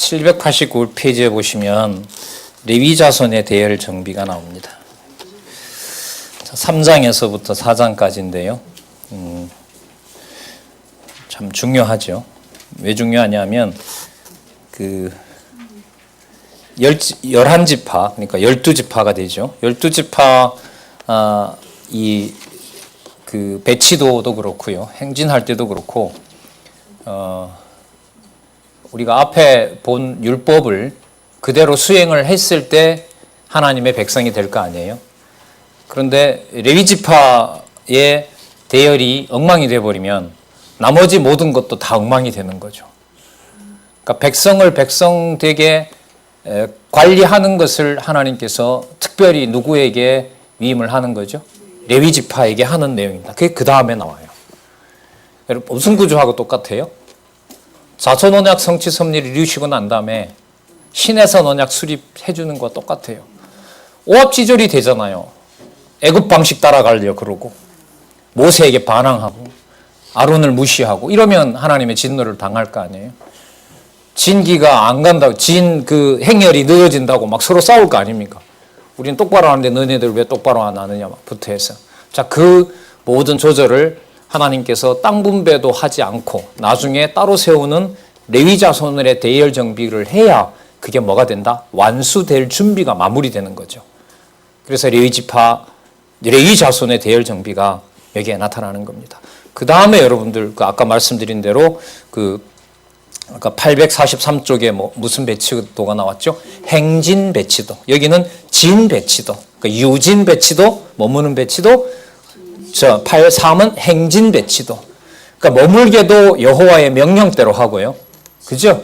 789페이지에 보시면 레위 자손의 대열 정비가 나옵니다. 3장에서부터 4장까지인데요. 참 중요하죠. 왜 중요하냐면 11지파, 그러니까 12지파가 되죠. 12지파 배치도도 그렇고요. 행진할 때도 그렇고 우리가 앞에 본 율법을 그대로 수행을 했을 때 하나님의 백성이 될 거 아니에요. 그런데 레위지파의 대열이 엉망이 되어버리면 나머지 모든 것도 다 엉망이 되는 거죠. 그러니까 백성을 백성되게 관리하는 것을 하나님께서 특별히 누구에게 위임을 하는 거죠? 레위지파에게 하는 내용입니다. 그게 그 다음에 나와요. 여러분 무슨 구조하고 똑같아요? 자손 언약 성취 섭리를 이루시고 난 다음에 신해선 언약 수립해 주는 거와 똑같아요. 오합지졸이 되잖아요. 애굽 방식 따라가려 그러고 모세에게 반항하고 아론을 무시하고 이러면 하나님의 진노를 당할 거 아니에요. 진기가 안 간다고 그 행렬이 늦어진다고 막 서로 싸울 거 아닙니까? 우리는 똑바로 하는데 너네들 왜 똑바로 안 하느냐 막 부터해서. 자, 그 모든 조절을 하나님께서 땅 분배도 하지 않고 나중에 따로 세우는 레위 자손의 대열 정비를 해야 그게 뭐가 된다? 완수될 준비가 마무리되는 거죠. 그래서 레위 자손의 대열 정비가 여기에 나타나는 겁니다. 그 다음에 여러분들 아까 말씀드린 대로 아까 843쪽에 무슨 배치도가 나왔죠? 행진 배치도. 여기는 진 배치도. 그러니까 유진 배치도, 머무는 배치도. 83은 행진 배치도. 그러니까 머물게도 여호와의 명령대로 하고요. 그죠?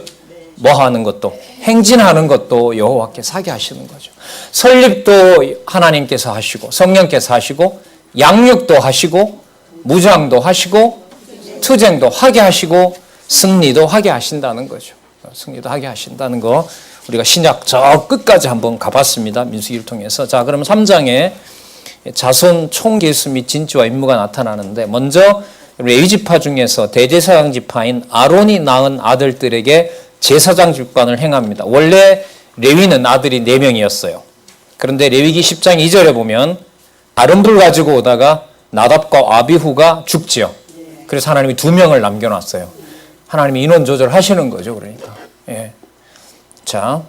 뭐 하는 것도 행진하는 것도 여호와께서 하게 하시는 거죠. 설립도 하나님께서 하시고 성령께서 하시고 양육도 하시고 무장도 하시고 투쟁도 하게 하시고 승리도 하게 하신다는 거죠. 승리도 하게 하신다는 거 우리가 신약 저 끝까지 한번 가봤습니다. 민수기를 통해서. 자, 그럼 3장에 자손 총계수 및 진지와 임무가 나타나는데 먼저 레위지파 중에서 대제사장 지파인 아론이 낳은 아들들에게 제사장 직관을 행합니다. 원래 레위는 아들이 4명이었어요. 그런데 레위기 10장 2절에 보면 다른 불 가지고 오다가 나답과 아비후가 죽지요. 그래서 하나님이 2명을 남겨놨어요. 하나님이 인원 조절하시는 거죠. 그러니까. 예. 자,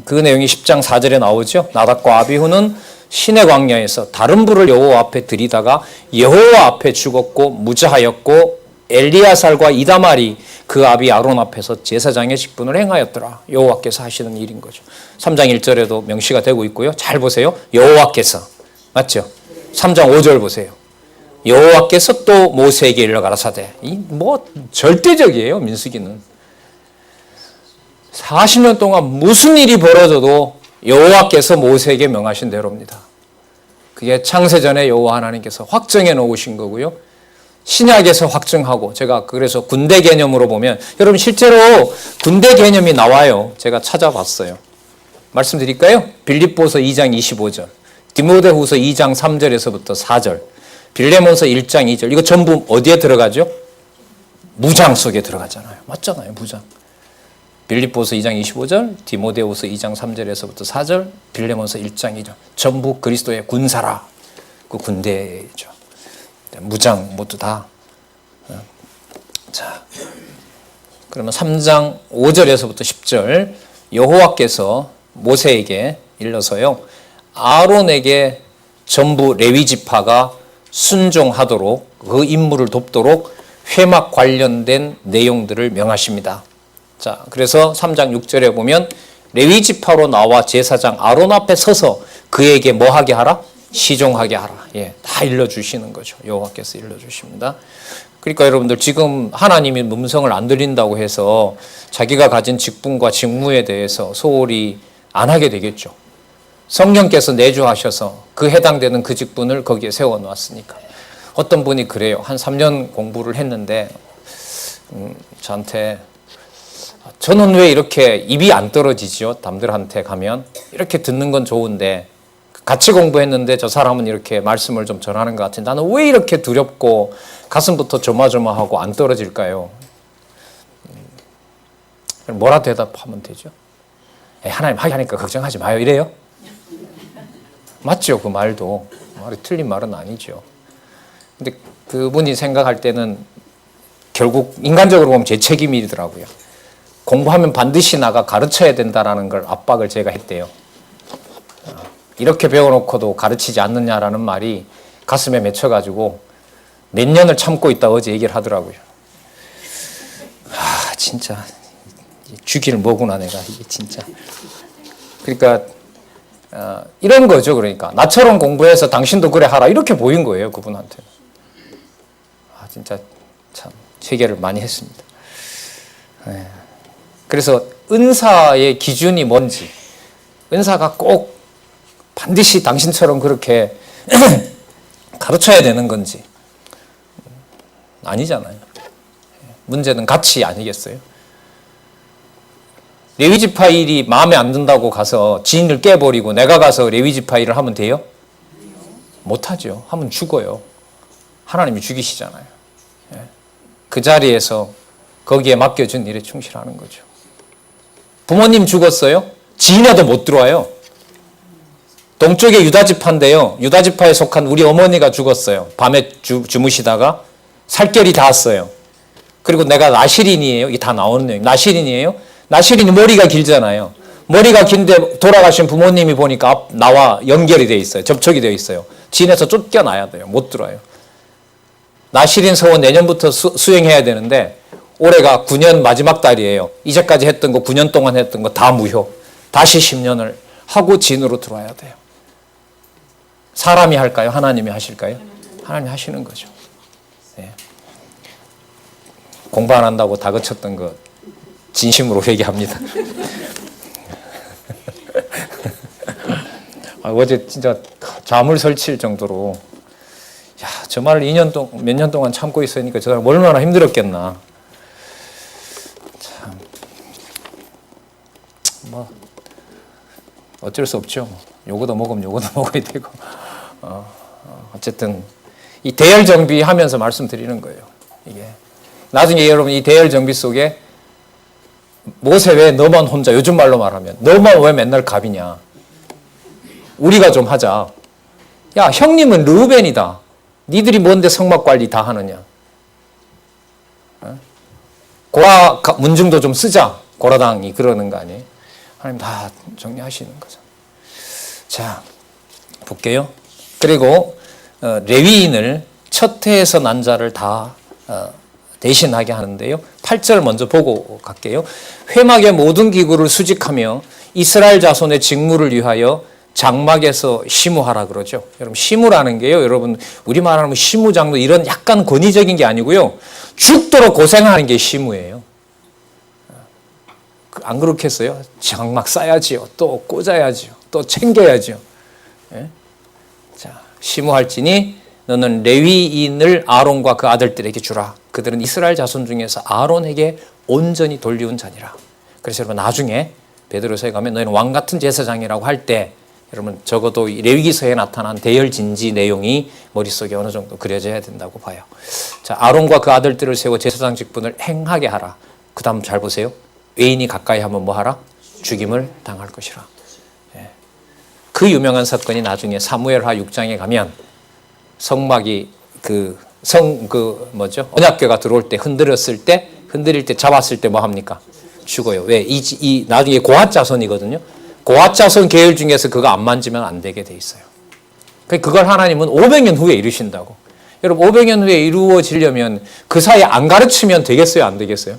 그 내용이 10장 4절에 나오죠. 나답과 아비후는 시내 광야에서 다른 불을 여호와 앞에 들이다가 여호와 앞에 죽었고 무자하였고 엘리야살과 이다말이 그 아비 아론 앞에서 제사장의 직분을 행하였더라. 여호와께서 하시는 일인 거죠. 3장 1절에도 명시가 되고 있고요. 잘 보세요. 여호와께서. 맞죠? 3장 5절 보세요. 여호와께서 또 모세에게 일러 가라사대. 절대적이에요. 민수기는. 40년 동안 무슨 일이 벌어져도 여호와께서 모세에게 명하신 대로입니다. 그게 창세전에 여호와 하나님께서 확정해 놓으신 거고요. 신약에서 확정하고 제가 그래서 군대 개념으로 보면 여러분 실제로 군대 개념이 나와요. 제가 찾아봤어요. 말씀드릴까요? 빌립보서 2장 25절, 디모데후서 2장 3절에서부터 4절, 빌레몬서 1장 2절 이거 전부 어디에 들어가죠? 무장 속에 들어가잖아요. 맞잖아요. 무장. 빌립보서 2장 25절, 디모데후서 2장 3절에서부터 4절, 빌레몬서 1장 2절 전부 그리스도의 군사라. 그 군대죠. 무장 모두 다. 자, 그러면 3장 5절에서부터 10절 여호와께서 모세에게 일러서요. 아론에게 전부 레위 지파가 순종하도록 그 임무를 돕도록 회막 관련된 내용들을 명하십니다. 자, 그래서 3장 6절에 보면 레위 지파로 나와 제사장 아론 앞에 서서 그에게 뭐 하게 하라? 시종하게 하라. 예, 다 일러주시는 거죠. 여호와께서 일러주십니다. 그러니까 여러분들 지금 하나님이 음성을 안 들린다고 해서 자기가 가진 직분과 직무에 대해서 소홀히 안 하게 되겠죠. 성령께서 내주하셔서 그 해당되는 그 직분을 거기에 세워놓았으니까. 어떤 분이 그래요. 한 3년 공부를 했는데 저한테 저는 왜 이렇게 입이 안 떨어지죠? 남들한테 가면 이렇게 듣는 건 좋은데 같이 공부했는데 저 사람은 이렇게 말씀을 좀 전하는 것 같은데 나는 왜 이렇게 두렵고 가슴부터 조마조마하고 안 떨어질까요? 그럼 뭐라 대답하면 되죠? 하나님 하니까 걱정하지 마요. 이래요? 맞죠? 그 말도. 말이 틀린 말은 아니죠. 근데 그분이 생각할 때는 결국 인간적으로 보면 제 책임이더라고요. 공부하면 반드시 나가 가르쳐야 된다라는 걸 압박을 제가 했대요. 이렇게 배워놓고도 가르치지 않느냐라는 말이 가슴에 맺혀가지고 몇 년을 참고 있다 어제 얘기를 하더라고요. 진짜 죽일 뭐구나 내가 이게 진짜. 그러니까 이런 거죠. 그러니까 나처럼 공부해서 당신도 그래 하라 이렇게 보인 거예요. 그분한테. 진짜 참 회개를 많이 했습니다. 그래서 은사의 기준이 뭔지, 은사가 꼭 반드시 당신처럼 그렇게 가르쳐야 되는 건지 아니잖아요. 문제는 가치 아니겠어요? 레위지파 일이 마음에 안 든다고 가서 지인을 깨버리고 내가 가서 레위지파 일을 하면 돼요? 못하죠. 하면 죽어요. 하나님이 죽이시잖아요. 그 자리에서 거기에 맡겨준 일에 충실하는 거죠. 부모님 죽었어요? 지인에도 못 들어와요. 동쪽에 유다지파인데요. 유다지파에 속한 우리 어머니가 죽었어요. 밤에 주무시다가 살결이 닿았어요. 그리고 내가 나시린이에요. 이게 다 나오는 나시린이에요. 나시린이 머리가 길잖아요. 머리가 긴데 돌아가신 부모님이 보니까 나와 연결이 되어 있어요. 접촉이 되어 있어요. 지인에서 쫓겨나야 돼요. 못 들어와요. 나시린 서원 내년부터 수행해야 되는데 올해가 9년 마지막 달이에요. 이제까지 했던 거 9년 동안 했던 거 다 무효. 다시 10년을 하고 진으로 들어와야 돼요. 사람이 할까요? 하나님이 하실까요? 하나님이 하시는 거죠. 네. 공부 안 한다고 다그쳤던 거 진심으로 회개합니다. 어제 진짜 잠을 설칠 정도로 저 말을 몇 년 동안 참고 있으니까 저 사람 얼마나 힘들었겠나. 참, 어쩔 수 없죠. 요거도 먹으면 요거도 먹어야 되고. 어쨌든 이 대열 정비하면서 말씀드리는 거예요. 이게 나중에 여러분 이 대열 정비 속에 모세 왜 너만 혼자, 요즘 말로 말하면 너만 왜 맨날 갑이냐. 우리가 좀 하자. 야, 형님은 르우벤이다. 니들이 뭔데 성막 관리 다 하느냐. 고라 문중도 좀 쓰자. 고라당이 그러는 거 아니에요? 하나님 다 정리하시는 거죠. 자, 볼게요. 그리고 레위인을 첫 해에서 난 자를 다 대신하게 하는데요. 8절 먼저 보고 갈게요. 회막의 모든 기구를 수직하며 이스라엘 자손의 직무를 위하여 장막에서 시무하라 그러죠. 여러분 시무라는 게요. 여러분 우리말 하면 시무장로 이런 약간 권위적인 게 아니고요. 죽도록 고생하는 게 시무예요. 안 그렇겠어요? 장막 쌓아야지요. 또 꽂아야지요. 또 챙겨야지요. 예? 자, 시무할지니 너는 레위인을 아론과 그 아들들에게 주라. 그들은 이스라엘 자손 중에서 아론에게 온전히 돌리운 자니라. 그래서 여러분 나중에 베드로서에 가면 너희는 왕 같은 제사장이라고 할 때 여러분 적어도 레위기서에 나타난 대열 진지 내용이 머릿속에 어느 정도 그려져야 된다고 봐요. 자, 아론과 그 아들들을 세워 제사장 직분을 행하게 하라. 그 다음 잘 보세요. 외인이 가까이 하면 뭐 하라? 죽임을 당할 것이라. 예. 그 유명한 사건이 나중에 사무엘하 6장에 가면 성막이 언약궤가 들어올 때 흔들릴 때 잡았을 때 뭐 합니까? 죽어요. 왜? 나중에 고핫 자손이거든요. 고핫 자손 계열 중에서 그거 안 만지면 안 되게 돼 있어요. 그걸 하나님은 500년 후에 이루신다고. 여러분 500년 후에 이루어지려면 그 사이에 안 가르치면 되겠어요? 안 되겠어요?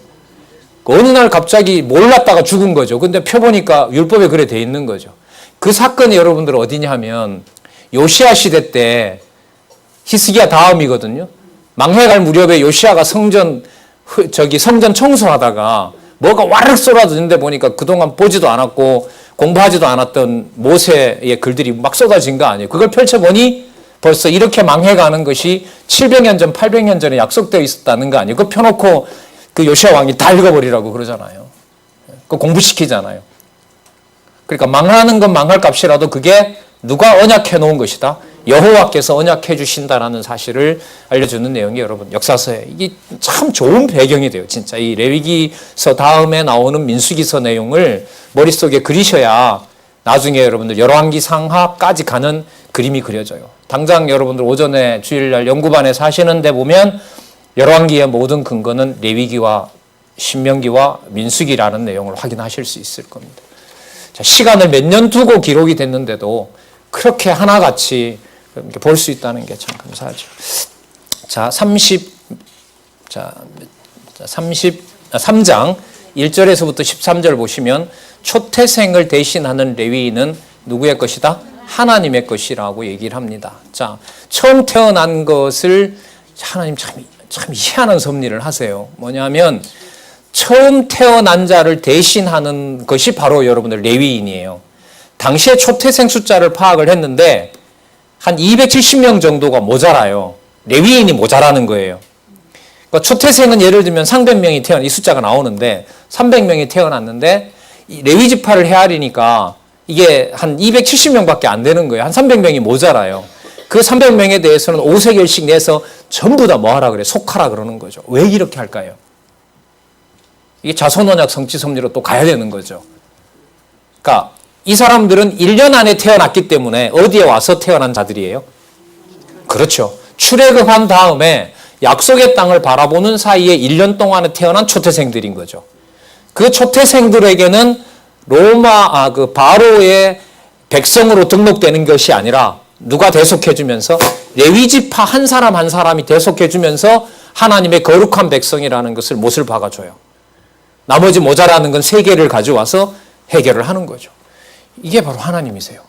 어느 날 갑자기 몰랐다가 죽은 거죠. 근데 펴보니까 율법에 그래 돼 있는 거죠. 그 사건이 여러분들 어디냐 하면 요시야 시대 때 히스기야 다음이거든요. 망해갈 무렵에 요시야가 성전 청소하다가 뭐가 와르륵 쏟아지는데 보니까 그동안 보지도 않았고 공부하지도 않았던 모세의 글들이 막 쏟아진 거 아니에요. 그걸 펼쳐보니 벌써 이렇게 망해가는 것이 700년 전, 800년 전에 약속되어 있었다는 거 아니에요. 그거 펴놓고 그 요시야 왕이 다 읽어버리라고 그러잖아요. 그거 공부시키잖아요. 그러니까 망하는 건 망할 값이라도 그게 누가 언약해 놓은 것이다. 여호와께서 언약해 주신다라는 사실을 알려주는 내용이 여러분 역사서에 이게 참 좋은 배경이 돼요. 진짜 이 레위기서 다음에 나오는 민수기서 내용을 머릿속에 그리셔야 나중에 여러분들 열왕기 상하까지 가는 그림이 그려져요. 당장 여러분들 오전에 주일날 연구반에서 하시는데 보면 열왕기의 모든 근거는 레위기와 신명기와 민수기라는 내용을 확인하실 수 있을 겁니다. 자, 시간을 몇 년 두고 기록이 됐는데도 그렇게 하나같이 볼 수 있다는 게 참 감사하죠. 자, 3장 1절에서부터 13절 보시면 초태생을 대신하는 레위인은 누구의 것이다? 하나님의 것이라고 얘기를 합니다. 자, 처음 태어난 것을 하나님 참 희한한 섭리를 하세요. 뭐냐면 처음 태어난 자를 대신하는 것이 바로 여러분들 레위인이에요. 당시에 초태생 숫자를 파악을 했는데 한 270명 정도가 모자라요. 레위인이 모자라는 거예요. 그러니까 초태생은 예를 들면 300명이 이 숫자가 나오는데 300명이 태어났는데 레위 지파를 헤아리니까 이게 한 270명밖에 안 되는 거예요. 한 300명이 모자라요. 그 300명에 대해서는 5세겔씩 내서 전부 다 뭐 하라 그래? 속하라 그러는 거죠. 왜 이렇게 할까요? 이게 자손언약 성취 섭리로 또 가야 되는 거죠. 그러니까 이 사람들은 1년 안에 태어났기 때문에 어디에 와서 태어난 자들이에요? 그렇죠. 출애굽한 다음에 약속의 땅을 바라보는 사이에 1년 동안에 태어난 초태생들인 거죠. 그 초태생들에게는 그 바로의 백성으로 등록되는 것이 아니라 누가 대속해주면서 레위 지파 한 사람 한 사람이 대속해주면서 하나님의 거룩한 백성이라는 것을 못을 박아줘요. 나머지 모자라는 건 세 개를 가져와서 해결을 하는 거죠. 이게 바로 하나님이세요.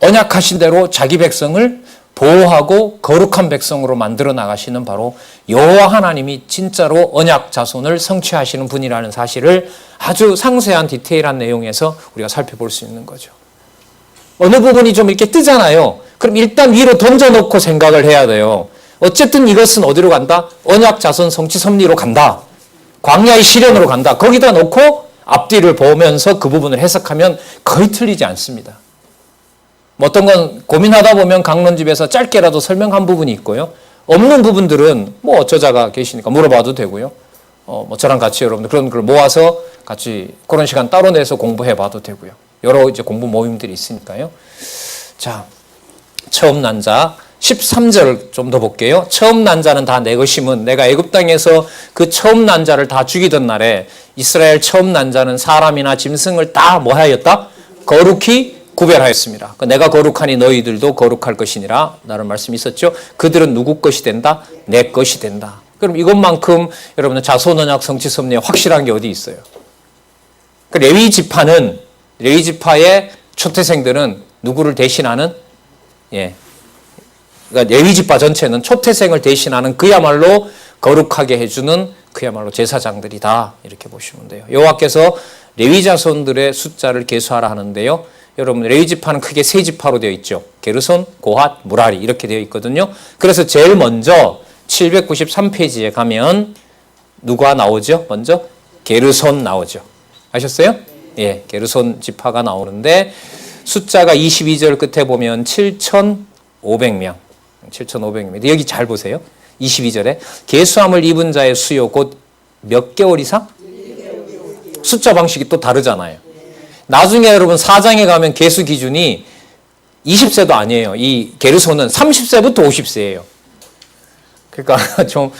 언약하신 대로 자기 백성을 보호하고 거룩한 백성으로 만들어 나가시는 바로 여호와 하나님이 진짜로 언약 자손을 성취하시는 분이라는 사실을 아주 상세한 디테일한 내용에서 우리가 살펴볼 수 있는 거죠. 어느 부분이 좀 이렇게 뜨잖아요. 그럼 일단 위로 던져놓고 생각을 해야 돼요. 어쨌든 이것은 어디로 간다? 언약 자손 성취 섭리로 간다. 광야의 시련으로 간다. 거기다 놓고 앞뒤를 보면서 그 부분을 해석하면 거의 틀리지 않습니다. 어떤 건 고민하다 보면 강론집에서 짧게라도 설명한 부분이 있고요. 없는 부분들은 뭐 어쩌자가 계시니까 물어봐도 되고요. 뭐 저랑 같이 여러분들 그런 걸 모아서 같이 그런 시간 따로 내서 공부해 봐도 되고요. 여러 이제 공부 모임들이 있으니까요. 자, 처음 난 자 13절 좀 더 볼게요. 처음 난 자는 다 내 것임은 내가 애굽 땅에서 그 처음 난 자를 다 죽이던 날에 이스라엘 처음 난 자는 사람이나 짐승을 다 뭐 하였다? 거룩히 구별하였습니다. 내가 거룩하니 너희들도 거룩할 것이니라 라는 말씀이 있었죠. 그들은 누구 것이 된다? 내 것이 된다. 그럼 이것만큼 여러분은 자손언약 성취 섭리에 확실한 게 어디 있어요? 레위 지파의 초태생들은 누구를 대신하는? 그러니까 레위 지파 전체는 초태생을 대신하는 그야말로 거룩하게 해주는 그야말로 제사장들이다. 이렇게 보시면 돼요. 여호와께서 레위 자손들의 숫자를 계수하라 하는데요. 여러분 레위 지파는 크게 세 지파로 되어 있죠. 게르손, 고핫, 무라리 이렇게 되어 있거든요. 그래서 제일 먼저 793페이지에 가면 누가 나오죠? 먼저 게르손 나오죠. 아셨어요? 예, 게르손 지파가 나오는데 숫자가 22절 끝에 보면 7,500명. 7,500명. 여기 잘 보세요. 22절에 계수함을 입은 자의 수요 곧 몇 개월 이상? 숫자 방식이 또 다르잖아요. 나중에 여러분 4장에 가면 계수 기준이 20세도 아니에요. 이 게르손은 30세부터 50세예요. 그러니까 좀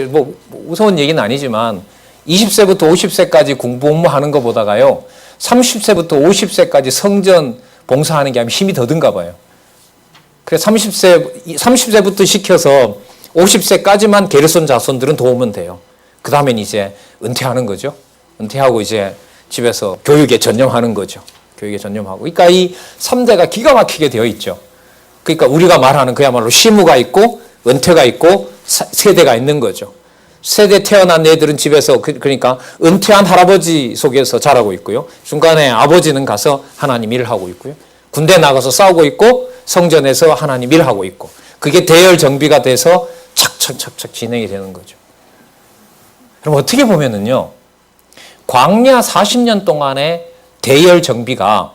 뭐 무서운 얘기는 아니지만 20세부터 50세까지 공부하는 것보다가요. 30세부터 50세까지 성전 봉사하는 게 힘이 더 든가 봐요. 그래서 30세부터 시켜서 50세까지만 게르손 자손들은 도우면 돼요. 그 다음엔 이제 은퇴하는 거죠. 은퇴하고 이제 집에서 교육에 전념하는 거죠. 교육에 전념하고. 그러니까 이 3대가 기가 막히게 되어 있죠. 그러니까 우리가 말하는 그야말로 시무가 있고 은퇴가 있고 세대가 있는 거죠. 세대 태어난 애들은 집에서 그러니까 은퇴한 할아버지 속에서 자라고 있고요. 중간에 아버지는 가서 하나님 일을 하고 있고요. 군대 나가서 싸우고 있고 성전에서 하나님 일을 하고 있고 그게 대열 정비가 돼서 착착착착 진행이 되는 거죠. 그럼 어떻게 보면은요. 광야 40년 동안의 대열 정비가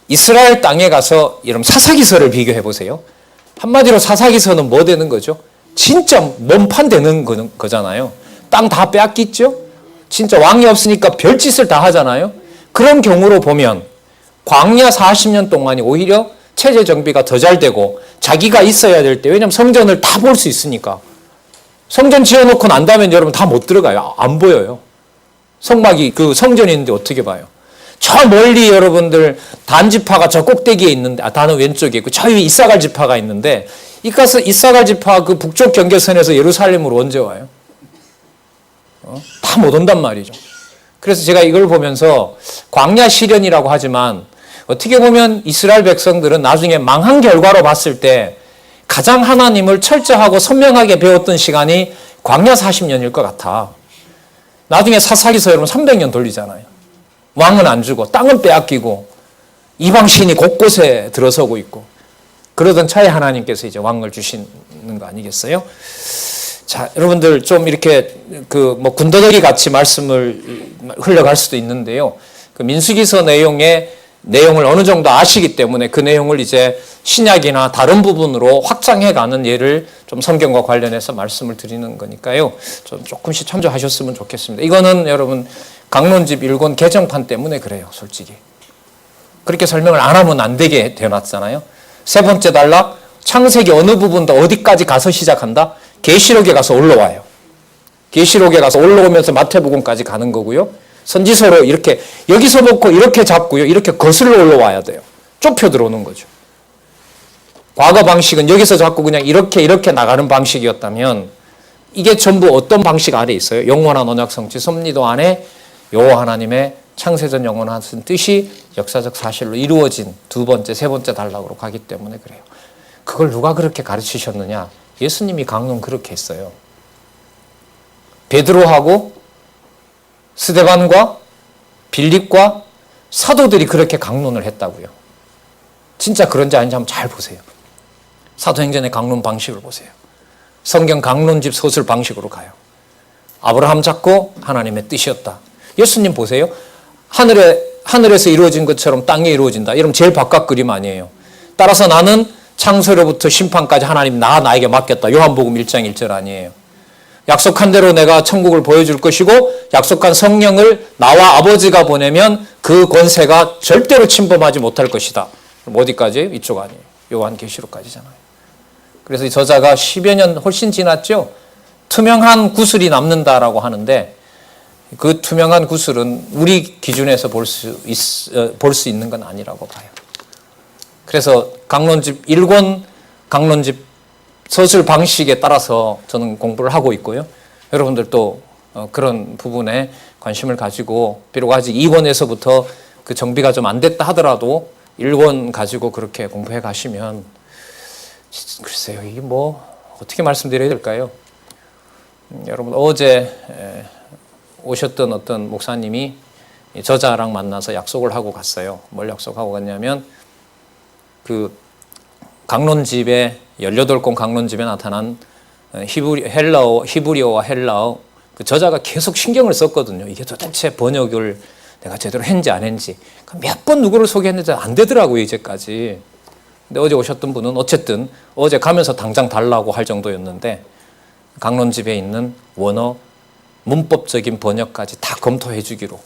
이스라엘 땅에 가서 여러분 사사기서를 비교해 보세요. 한마디로 사사기서는 뭐 되는 거죠? 진짜 몸판 되는 거잖아요. 땅 다 빼앗겼죠? 진짜 왕이 없으니까 별짓을 다 하잖아요. 그런 경우로 보면 광야 40년 동안이 오히려 체제 정비가 더 잘 되고 자기가 있어야 될 때, 왜냐하면 성전을 다 볼 수 있으니까. 성전 지어놓고 난 다음에 여러분 다 못 들어가요. 안 보여요. 성막이 그 성전이 있는데 어떻게 봐요? 저 멀리 여러분들 단 지파가 저 꼭대기에 있는데, 단은 왼쪽에 있고 저 위에 이사갈 지파가 있는데, 이사갈 지파 그 북쪽 경계선에서 예루살렘으로 언제 와요? 다 못 온단 말이죠. 그래서 제가 이걸 보면서 광야 시련이라고 하지만 어떻게 보면 이스라엘 백성들은 나중에 망한 결과로 봤을 때 가장 하나님을 철저하고 선명하게 배웠던 시간이 광야 40년일 것 같아. 나중에 사사기서 여러분 300년 돌리잖아요. 왕은 안 주고 땅은 빼앗기고 이방신이 곳곳에 들어서고 있고, 그러던 차에 하나님께서 이제 왕을 주시는 거 아니겠어요? 자, 여러분들 좀 이렇게 군더더기 같이 말씀을 흘러갈 수도 있는데요. 그 민수기서 내용을 어느 정도 아시기 때문에 그 내용을 이제 신약이나 다른 부분으로 확장해 가는 예를 좀 성경과 관련해서 말씀을 드리는 거니까요. 좀 조금씩 참조하셨으면 좋겠습니다. 이거는 여러분 강론집 1권 개정판 때문에 그래요, 솔직히. 그렇게 설명을 안 하면 안 되게 되어놨잖아요. 세 번째 단락, 창세기 어느 부분도 어디까지 가서 시작한다? 계시록에 가서 올라와요. 계시록에 가서 올라오면서 마태복음까지 가는 거고요. 선지서로 이렇게 여기서 놓고 이렇게 잡고요. 이렇게 거슬러 올라와야 돼요. 좁혀 들어오는 거죠. 과거 방식은 여기서 잡고 그냥 이렇게 나가는 방식이었다면 이게 전부 어떤 방식 아래 있어요? 영원한 언약 성취 섭리도 안에 여호와 하나님의 창세전 영원한 뜻이 역사적 사실로 이루어진 두 번째, 세 번째 단락으로 가기 때문에 그래요. 그걸 누가 그렇게 가르치셨느냐? 예수님이 강론 그렇게 했어요. 베드로하고 스데반과 빌립과 사도들이 그렇게 강론을 했다고요. 진짜 그런지 아닌지 한번 잘 보세요. 사도행전의 강론 방식을 보세요. 성경 강론집 서술 방식으로 가요. 아브라함 잡고 하나님의 뜻이었다. 예수님 보세요. 하늘에서 이루어진 것처럼 땅에 이루어진다. 이러면 제일 바깥 그림 아니에요. 따라서 나는 창세로부터 심판까지 하나님 나에게 맡겼다. 요한복음 1장 1절 아니에요. 약속한 대로 내가 천국을 보여줄 것이고 약속한 성령을 나와 아버지가 보내면 그 권세가 절대로 침범하지 못할 것이다. 그럼 어디까지? 이쪽 아니에요. 요한계시록까지잖아요. 그래서 이 저자가 10여 년 훨씬 지났죠. 투명한 구슬이 남는다라고 하는데 그 투명한 구슬은 우리 기준에서 볼 수 있는 건 아니라고 봐요. 그래서 강론집 1권 강론집 서술 방식에 따라서 저는 공부를 하고 있고요. 여러분들도 그런 부분에 관심을 가지고 비록 아직 2권에서부터 그 정비가 좀 안 됐다 하더라도 1권 가지고 그렇게 공부해 가시면 글쎄요, 이게 뭐 어떻게 말씀드려야 될까요? 여러분 어제 오셨던 어떤 목사님이 저자랑 만나서 약속을 하고 갔어요. 뭘 약속하고 갔냐면 그 강론집에 18권 강론집에 나타난 히브리어와 헬라어 그 저자가 계속 신경을 썼거든요. 이게 도대체 번역을 내가 제대로 했는지 안 했는지 몇 번 누구를 소개했는지 안 되더라고요, 이제까지. 근데 어제 오셨던 분은 어쨌든 어제 가면서 당장 달라고 할 정도였는데 강론집에 있는 원어 문법적인 번역까지 다 검토해 주기로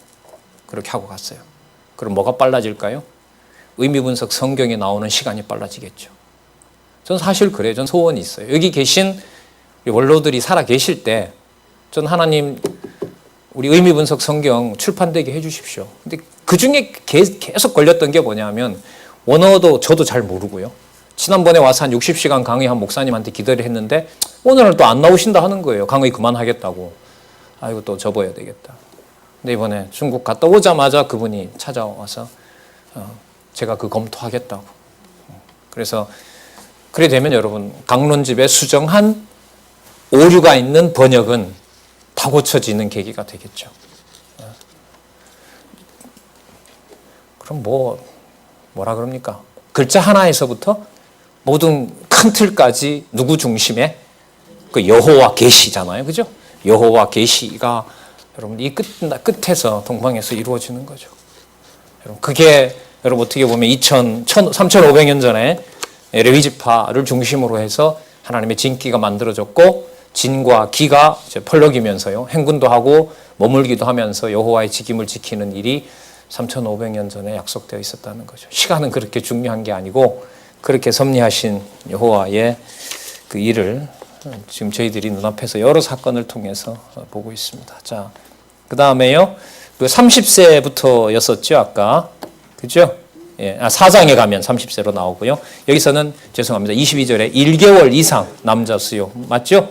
그렇게 하고 갔어요. 그럼 뭐가 빨라질까요? 의미분석 성경에 나오는 시간이 빨라지겠죠. 전 사실 그래요. 전 소원이 있어요. 여기 계신 원로들이 살아 계실 때 전 하나님 우리 의미분석 성경 출판되게 해 주십시오. 근데 그중에 계속 걸렸던 게 뭐냐면 원어도 저도 잘 모르고요. 지난번에 와서 한 60시간 강의한 목사님한테 기도를 했는데 오늘은 또 안 나오신다 하는 거예요. 강의 그만하겠다고. 아이고 또 접어야 되겠다. 근데 이번에 중국 갔다 오자마자 그분이 찾아와서 제가 그 검토하겠다고. 그래서 그래 되면 여러분 강론집에 수정한 오류가 있는 번역은 다 고쳐지는 계기가 되겠죠. 그럼 뭐라 그럽니까? 글자 하나에서부터 모든 큰 틀까지 누구 중심에 그 여호와 계시잖아요, 그죠? 여호와 계시가 여러분 이 끝에서 동방에서 이루어지는 거죠. 여러분 그게 여러분 어떻게 보면 3,500년 전에 레위지파를 중심으로 해서 하나님의 진기가 만들어졌고 진과 기가 펄럭이면서요. 행군도 하고 머물기도 하면서 여호와의 직임을 지키는 일이 3,500년 전에 약속되어 있었다는 거죠. 시간은 그렇게 중요한 게 아니고 그렇게 섭리하신 여호와의 그 일을 지금 저희들이 눈앞에서 여러 사건을 통해서 보고 있습니다. 자, 그 다음에요. 그 30세부터였었죠, 아까. 그죠? 예, 4장에 가면 30세로 나오고요. 여기서는 죄송합니다. 22절에 1개월 이상 남자 수요. 맞죠?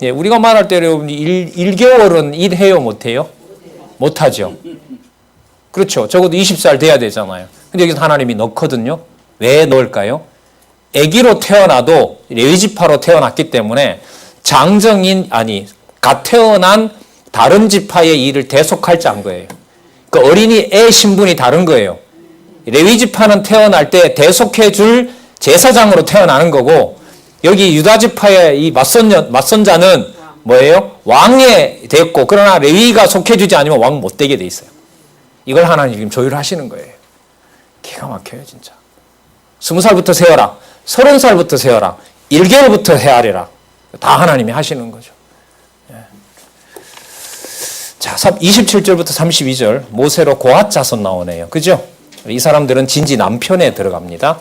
예, 우리가 말할 때 여러분이 1개월은 일해요, 못해요? 못하죠. 그렇죠. 적어도 20살 돼야 되잖아요. 근데 여기서 하나님이 넣거든요. 왜 넣을까요? 아기로 태어나도 레위지파로 태어났기 때문에 갓 태어난 다른 지파의 일을 대속할지 안 거예요. 그 어린이의 신분이 다른 거예요. 레위지파는 태어날 때 대속해 줄 제사장으로 태어나는 거고 여기 유다지파의 이 맞선자는 뭐예요? 왕이 됐고 그러나 레위가 속해주지 않으면 왕 못 되게 돼 있어요. 이걸 하나님 지금 조율하시는 거예요. 기가 막혀요 진짜. 20살부터 세어라. 30살부터 세어라. 1개월부터 헤아리라. 다 하나님이 하시는 거죠. 자, 27절부터 32절 모세로 고핫 자손 나오네요. 그죠? 이 사람들은 진지 남편에 들어갑니다.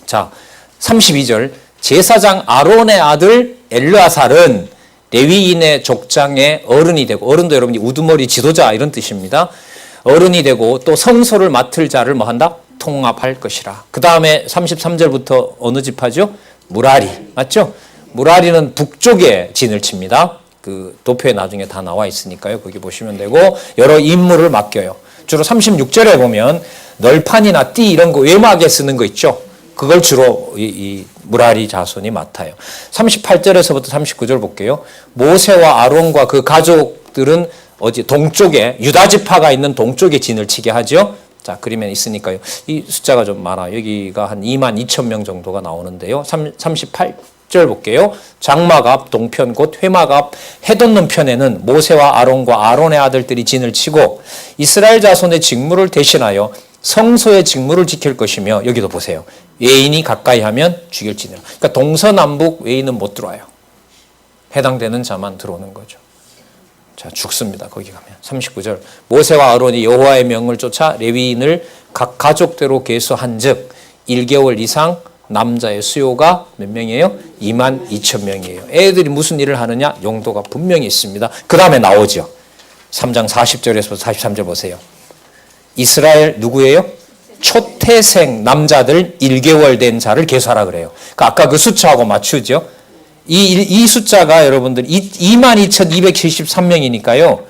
자, 32절 제사장 아론의 아들 엘르아살은 레위인의 족장의 어른이 되고 어른도 여러분이 우두머리 지도자 이런 뜻입니다. 어른이 되고 또 성소를 맡을 자를 뭐 한다? 통합할 것이라. 그 다음에 33절부터 어느 지파죠? 무라리. 맞죠? 무라리는 북쪽에 진을 칩니다. 그 도표에 나중에 다 나와 있으니까요. 거기 보시면 되고 여러 임무를 맡겨요. 주로 36절에 보면 널판이나 띠 이런 거 외막에 쓰는 거 있죠. 그걸 주로 이 무라리 자손이 맡아요. 38절에서부터 39절 볼게요. 모세와 아론과 그 가족들은 동쪽에 유다 지파가 있는 동쪽에 진을 치게 하죠. 자, 그림에 있으니까요. 이 숫자가 좀 많아요. 여기가 한 22,000명 정도가 나오는데요. 38절 볼게요. 장막 앞 동편 곧 회막 앞 해돋는 편에는 모세와 아론과 아론의 아들들이 진을 치고 이스라엘 자손의 직무를 대신하여 성소의 직무를 지킬 것이며 여기도 보세요. 외인이 가까이 하면 죽일지니라. 그러니까 동서남북 외인은 못 들어와요. 해당되는 자만 들어오는 거죠. 자, 죽습니다. 거기 가면. 39절. 모세와 아론이 여호와의 명을 쫓아 레위인을 각 가족대로 계수한즉 1개월 이상 남자의 수요가 몇 명이에요? 22,000명이에요. 애들이 무슨 일을 하느냐? 용도가 분명히 있습니다. 그 다음에 나오죠. 3장 40절에서 43절 보세요. 이스라엘 누구예요? 초태생 남자들 1개월 된 자를 계수하라 그래요. 그러니까 아까 그 숫자하고 맞추죠. 이 숫자가 여러분들 22,273명이니까요.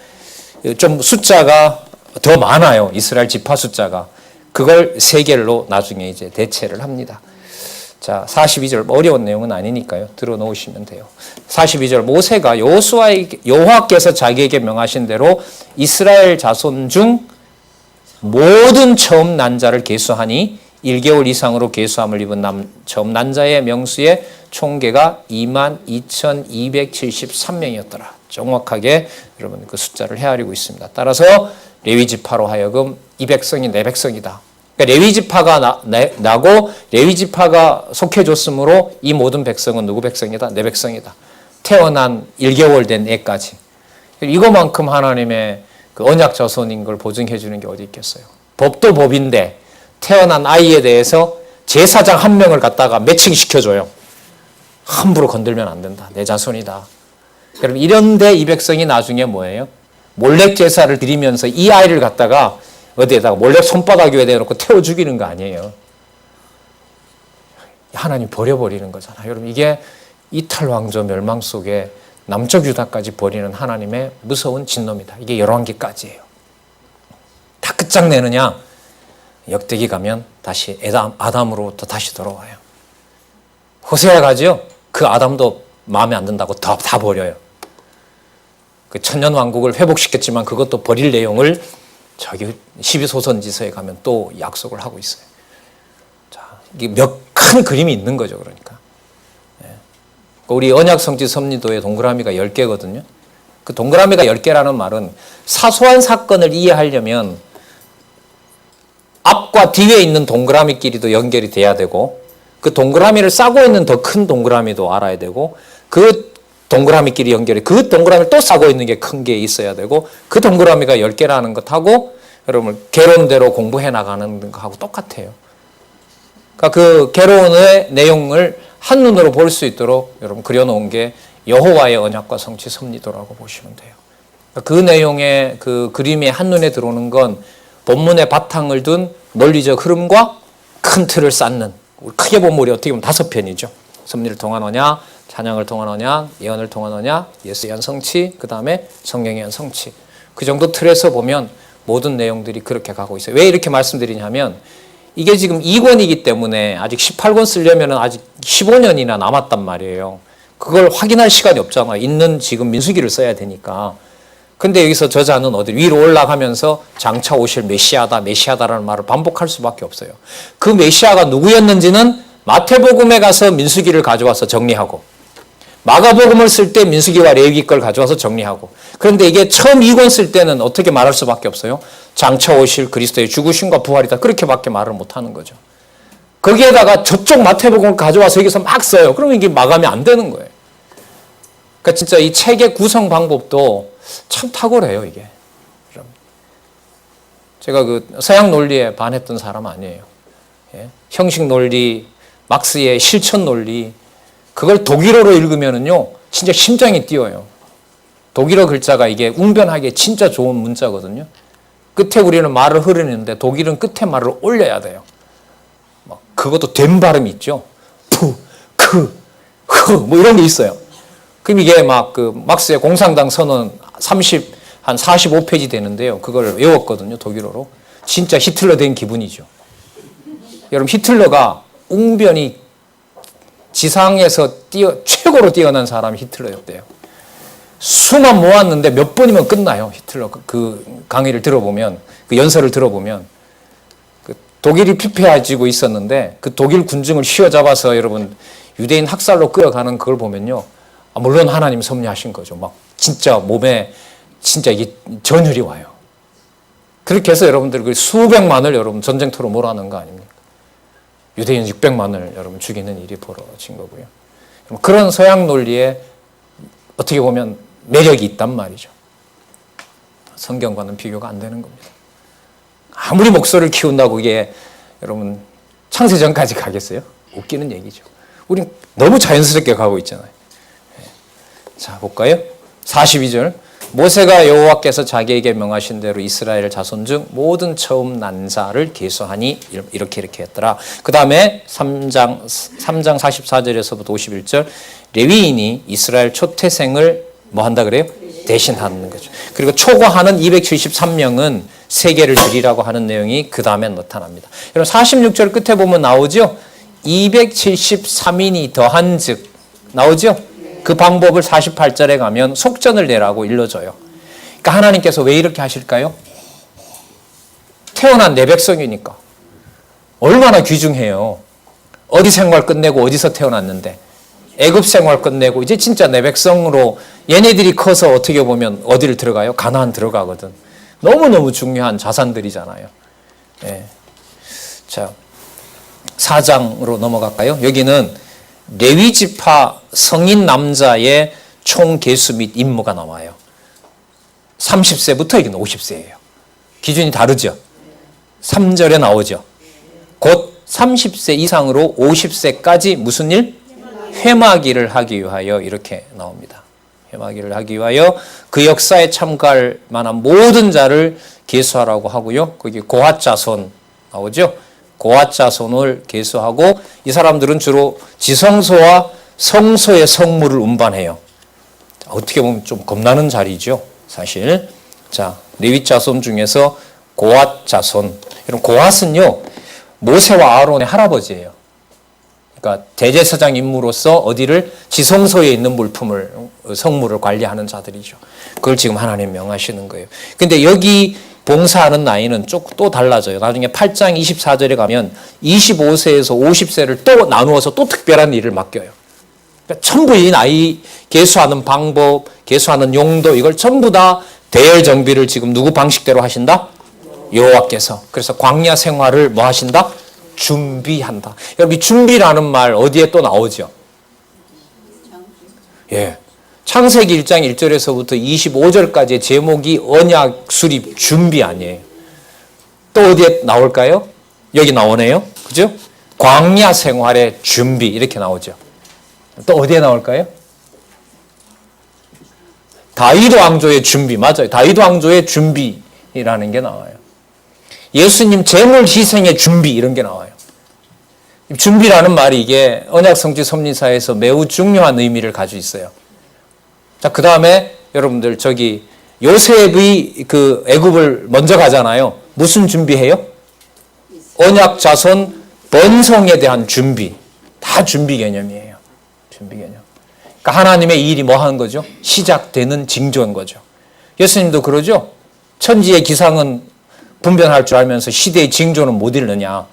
좀 숫자가 더 많아요. 이스라엘 지파 숫자가. 그걸 세겔로 나중에 이제 대체를 합니다. 자, 42절 어려운 내용은 아니니까요. 들어 놓으시면 돼요. 42절 모세가 여호와께서 자기에게 명하신 대로 이스라엘 자손 중 모든 처음 난 자를 계수하니 1개월 이상으로 계수함을 입은 처음 난 자의 명수의 총계가 22,273명이었더라. 정확하게 여러분 그 숫자를 헤아리고 있습니다. 따라서 레위지파로 하여금 이 백성이 내 백성이다. 그러니까 레위지파가 나고 레위지파가 속해줬으므로 이 모든 백성은 누구 백성이다? 내 백성이다. 태어난 1개월 된 애까지. 이거만큼 하나님의 그 언약 자손인 걸 보증해 주는 게 어디 있겠어요. 법도 법인데 태어난 아이에 대해서 제사장 한 명을 갖다가 매칭시켜줘요. 함부로 건들면 안 된다. 내 자손이다. 그럼 이런데 이 백성이 나중에 뭐예요? 몰렉 제사를 드리면서 이 아이를 갖다가 어디에다가 몰렉 손바닥 위에 대놓고 태워 죽이는 거 아니에요. 하나님 버려버리는 거잖아요. 여러분 이게 이탈 왕조 멸망 속에 남쪽 유다까지 버리는 하나님의 무서운 진노입니다. 이게 열왕기까지예요. 다 끝장내느냐? 역대기 가면 다시 아담으로부터 다시 돌아와요. 호세아 가죠? 그 아담도 마음에 안 든다고 다 버려요. 그 천년왕국을 회복시켰지만 그것도 버릴 내용을 저기 12소선지서에 가면 또 약속을 하고 있어요. 자, 이게 몇 큰 그림이 있는 거죠, 그러니까. 우리 언약성지 섭리도에 동그라미가 10개거든요. 그 동그라미가 10개라는 말은 사소한 사건을 이해하려면 앞과 뒤에 있는 동그라미끼리도 연결이 돼야 되고 그 동그라미를 싸고 있는 더 큰 동그라미도 알아야 되고, 그 동그라미끼리 연결해 그 동그라미를 또 싸고 있는 게 큰 게 있어야 되고, 그 동그라미가 10개라는 것하고 여러분 개론대로 공부해 나가는 것하고 똑같아요. 그러니까 그 개론의 내용을 한눈으로 볼 수 있도록 여러분 그려놓은 게 여호와의 언약과 성취 섭리도라고 보시면 돼요. 그 내용의 그 그림에 한눈에 들어오는 건 본문의 바탕을 둔 논리적 흐름과 큰 틀을 쌓는, 크게 보면 우리 어떻게 보면 5편이죠. 섭리를 통한 언약, 찬양을 통한 언약, 예언을 통한 언약, 예수의 한 성취, 그 다음에 성령의 한 성취. 그 정도 틀에서 보면 모든 내용들이 그렇게 가고 있어요. 왜 이렇게 말씀드리냐면 이게 지금 2권이기 때문에 아직 18권 쓰려면 아직 15년이나 남았단 말이에요. 그걸 확인할 시간이 없잖아요. 있는 지금 민수기를 써야 되니까. 근데 여기서 저자는 어디 위로 올라가면서 장차 오실 메시아다, 메시아다라는 말을 반복할 수밖에 없어요. 그 메시아가 누구였는지는 마태복음에 가서 민수기를 가져와서 정리하고, 마가복음을 쓸 때 민수기와 레위기 걸 가져와서 정리하고, 그런데 이게 처음 2권 쓸 때는 어떻게 말할 수밖에 없어요? 장차 오실 그리스도의 죽으심과 부활이다. 그렇게밖에 말을 못하는 거죠. 거기에다가 저쪽 마태복음을 가져와서 여기서 막 써요. 그러면 이게 마감이 안 되는 거예요. 그러니까 진짜 이 책의 구성 방법도 참 탁월해요, 이게. 제가 그 서양 논리에 반했던 사람 아니에요. 예? 형식 논리, 막스의 실천 논리, 그걸 독일어로 읽으면은요, 진짜 심장이 뛰어요. 독일어 글자가 이게 웅변하기에 진짜 좋은 문자거든요. 끝에 우리는 말을 흐르는데 독일은 끝에 말을 올려야 돼요. 막 그것도 된 발음이 있죠. 푸, 크, 흐, 뭐 이런 게 있어요. 그럼 이게 막 그 막스의 공산당 선언 한 45페이지 되는데요. 그걸 외웠거든요, 독일어로. 진짜 히틀러 된 기분이죠. 여러분, 히틀러가 웅변이 지상에서 최고로 뛰어난 사람이 히틀러였대요. 수만 모았는데 몇 번이면 끝나요. 히틀러 그 강의를 들어보면, 그 연설을 들어보면. 그 독일이 피폐해지고 있었는데 그 독일 군중을 휘어잡아서 여러분 유대인 학살로 끌어가는 그걸 보면요. 물론 하나님 섭리하신 거죠. 막 진짜 몸에 진짜 이게 전율이 와요. 그렇게 해서 여러분들 그 수백만을 여러분 전쟁터로 몰아넣은 거 아닙니까? 유대인 600만을 여러분 죽이는 일이 벌어진 거고요. 그런 서양 논리에 어떻게 보면 매력이 있단 말이죠. 성경과는 비교가 안 되는 겁니다. 아무리 목소리를 키운다고 이게 여러분 창세전까지 가겠어요? 웃기는 얘기죠. 우린 너무 자연스럽게 가고 있잖아요. 자, 볼까요? 42절. 모세가 여호와께서 자기에게 명하신 대로 이스라엘 자손 중 모든 처음 난 자를 계수하니 이렇게 했더라. 그 다음에 3장 44절에서부터 51절. 레위인이 이스라엘 초태생을 뭐 한다 그래요? 대신하는 거죠. 그리고 초과하는 273명은 세계를 드리라고 하는 내용이 그 다음에 나타납니다. 여러분 46절 끝에 보면 나오죠? 273인이 더한 즉 나오죠? 그 방법을 48절에 가면 속전을 내라고 일러줘요. 그러니까 하나님께서 왜 이렇게 하실까요? 태어난 내 백성이니까. 얼마나 귀중해요. 어디 생활 끝내고 어디서 태어났는데. 애굽 생활 끝내고 이제 진짜 내 백성으로 얘네들이 커서 어떻게 보면 어디를 들어가요? 가나안 들어가거든. 너무너무 중요한 자산들이잖아요. 네. 자, 4장으로 넘어갈까요? 여기는 레위 지파 성인 남자의 총 계수 및 임무가 나와요. 30세부터 여기는 50세예요. 기준이 다르죠. 3절에 나오죠. 곧 30세 이상으로 50세까지 무슨 일? 회마기를 하기 위하여 이렇게 나옵니다. 회마기를 하기 위하여 그 역사에 참가할 만한 모든 자를 계수하라고 하고요. 거기 고핫 자손 나오죠. 고핫 자손을 계수하고 이 사람들은 주로 지성소와 성소의 성물을 운반해요. 어떻게 보면 좀 겁나는 자리죠, 사실. 자, 레위 자손 중에서 고핫 자손. 이런 고핫은요, 모세와 아론의 할아버지예요. 그러니까 대제사장 임무로서 어디를 지성소에 있는 물품을 성물을 관리하는 자들이죠. 그걸 지금 하나님 명하시는 거예요. 근데 여기 봉사하는 나이는 또 달라져요. 나중에 8장 24절에 가면 25세에서 50세를 또 나누어서 또 특별한 일을 맡겨요. 그러니까 전부 이 나이 계수하는 방법, 계수하는 용도 이걸 전부 다 대열 정비를 지금 누구 방식대로 하신다? 여호와께서. 그래서 광야 생활을 뭐 하신다? 준비한다. 여러분, 이 준비라는 말 어디에 또 나오죠? 예. 창세기 1장 1절에서부터 25절까지의 제목이 언약 수립 준비 아니에요. 또 어디에 나올까요? 여기 나오네요. 그죠? 광야 생활의 준비 이렇게 나오죠. 또 어디에 나올까요? 다윗 왕조의 준비. 맞아요. 다윗 왕조의 준비라는 게 나와요. 예수님 재물 희생의 준비 이런 게 나와요. 준비라는 말이 이게 언약 성취 섭리사에서 매우 중요한 의미를 가지고 있어요. 자, 그 다음에 여러분들 저기 요셉의 그 애굽을 먼저 가잖아요. 무슨 준비해요? 언약 자손 번성에 대한 준비. 다 준비 개념이에요. 준비 개념. 그러니까 하나님의 이 일이 뭐 하는 거죠? 시작되는 징조인 거죠. 예수님도 그러죠. 천지의 기상은 분별할 줄 알면서 시대의 징조는 못 읽느냐.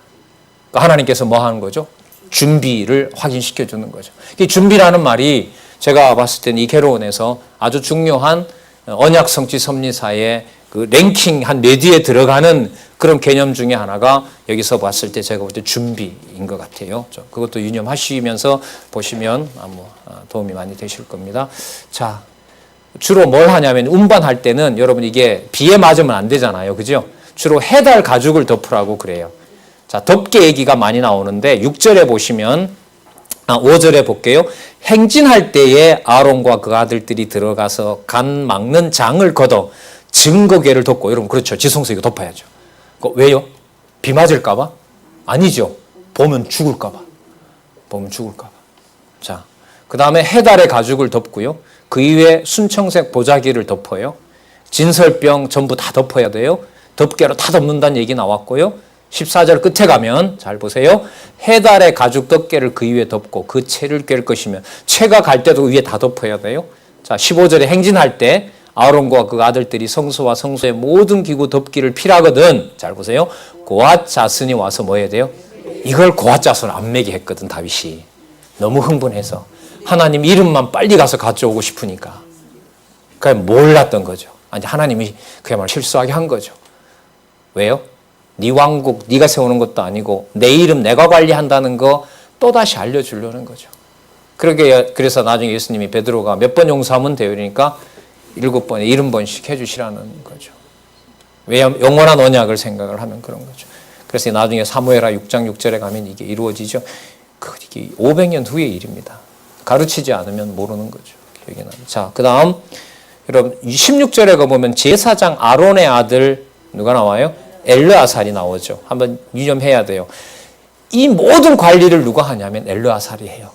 그러니까 하나님께서 뭐 하는 거죠? 준비를 확인시켜 주는 거죠. 이 준비라는 말이 제가 봤을 때는 이 개론에서 아주 중요한 언약 성취 섭리사의 그 랭킹 한 몇 위에 들어가는 그런 개념 중에 하나가 여기서 봤을 때 제가 볼 때 준비인 것 같아요. 그것도 유념하시면서 보시면 도움이 많이 되실 겁니다. 자, 주로 뭘 하냐면 운반할 때는 여러분 이게 비에 맞으면 안 되잖아요. 그죠? 주로 해달 가죽을 덮으라고 그래요. 자, 덮개 얘기가 많이 나오는데 6절에 보시면 5절에 볼게요. 행진할 때에 아론과 그 아들들이 들어가서 간 막는 장을 걷어 증거궤를 덮고, 여러분 그렇죠. 지성소 이거 덮어야죠. 왜요? 비 맞을까 봐? 아니죠. 보면 죽을까 봐. 보면 죽을까 봐. 자, 그 다음에 해달의 가죽을 덮고요. 그 이후에 순청색 보자기를 덮어요. 진설병 전부 다 덮어야 돼요. 덮개로 다 덮는다는 얘기 나왔고요. 14절 끝에 가면 잘 보세요. 해달의 가죽 덮개를 그 위에 덮고 그 채를 꿰을 것이면 채가 갈 때도 위에 다 덮어야 돼요. 자, 15절에 행진할 때 아론과 그 아들들이 성소와 성소의 모든 기구 덮기를 필하거든. 잘 보세요. 고앗 자손이 와서 뭐 해야 돼요? 이걸 고앗 자손 안 매게 했거든, 다윗이. 너무 흥분해서. 하나님 이름만 빨리 가서 가져오고 싶으니까. 그냥 몰랐던 거죠. 아니, 하나님이 그야말로 실수하게 한 거죠. 왜요? 네 왕국 네가 세우는 것도 아니고 내 이름 내가 관리한다는 거 또다시 알려주려는 거죠. 그래서 나중에 예수님이 베드로가 몇 번 용서하면 돼요? 그러니까 7번에 70번씩 해주시라는 거죠. 왜? 영원한 언약을 생각을 하면 그런 거죠. 그래서 나중에 사무엘하 6장 6절에 가면 이게 이루어지죠. 이게 500년 후의 일입니다. 가르치지 않으면 모르는 거죠. 기억이 납니다. 자, 그 다음 여러분 16절에 가보면 제사장 아론의 아들 누가 나와요? 엘르아살이 나오죠. 한번 유념해야 돼요. 이 모든 관리를 누가 하냐면 엘르아살이 해요.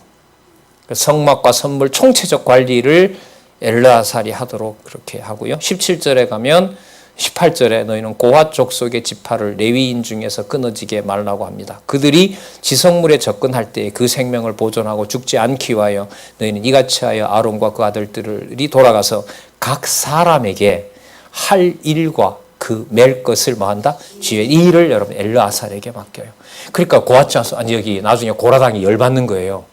성막과 선물 총체적 관리를 엘르아살이 하도록 그렇게 하고요. 17절에 가면 18절에 너희는 고핫 족속의 지파를 레위인 중에서 끊어지게 말라고 합니다. 그들이 지성물에 접근할 때 그 생명을 보존하고 죽지 않기 위하여 너희는 이같이 하여 아론과 그 아들들이 돌아가서 각 사람에게 할 일과 그 맬 것을 뭐 한다? 지혜. 이 일을 여러분 엘르아살에게 맡겨요. 그러니까 고핫 자손, 아니 여기 나중에 고라당이 열받는 거예요.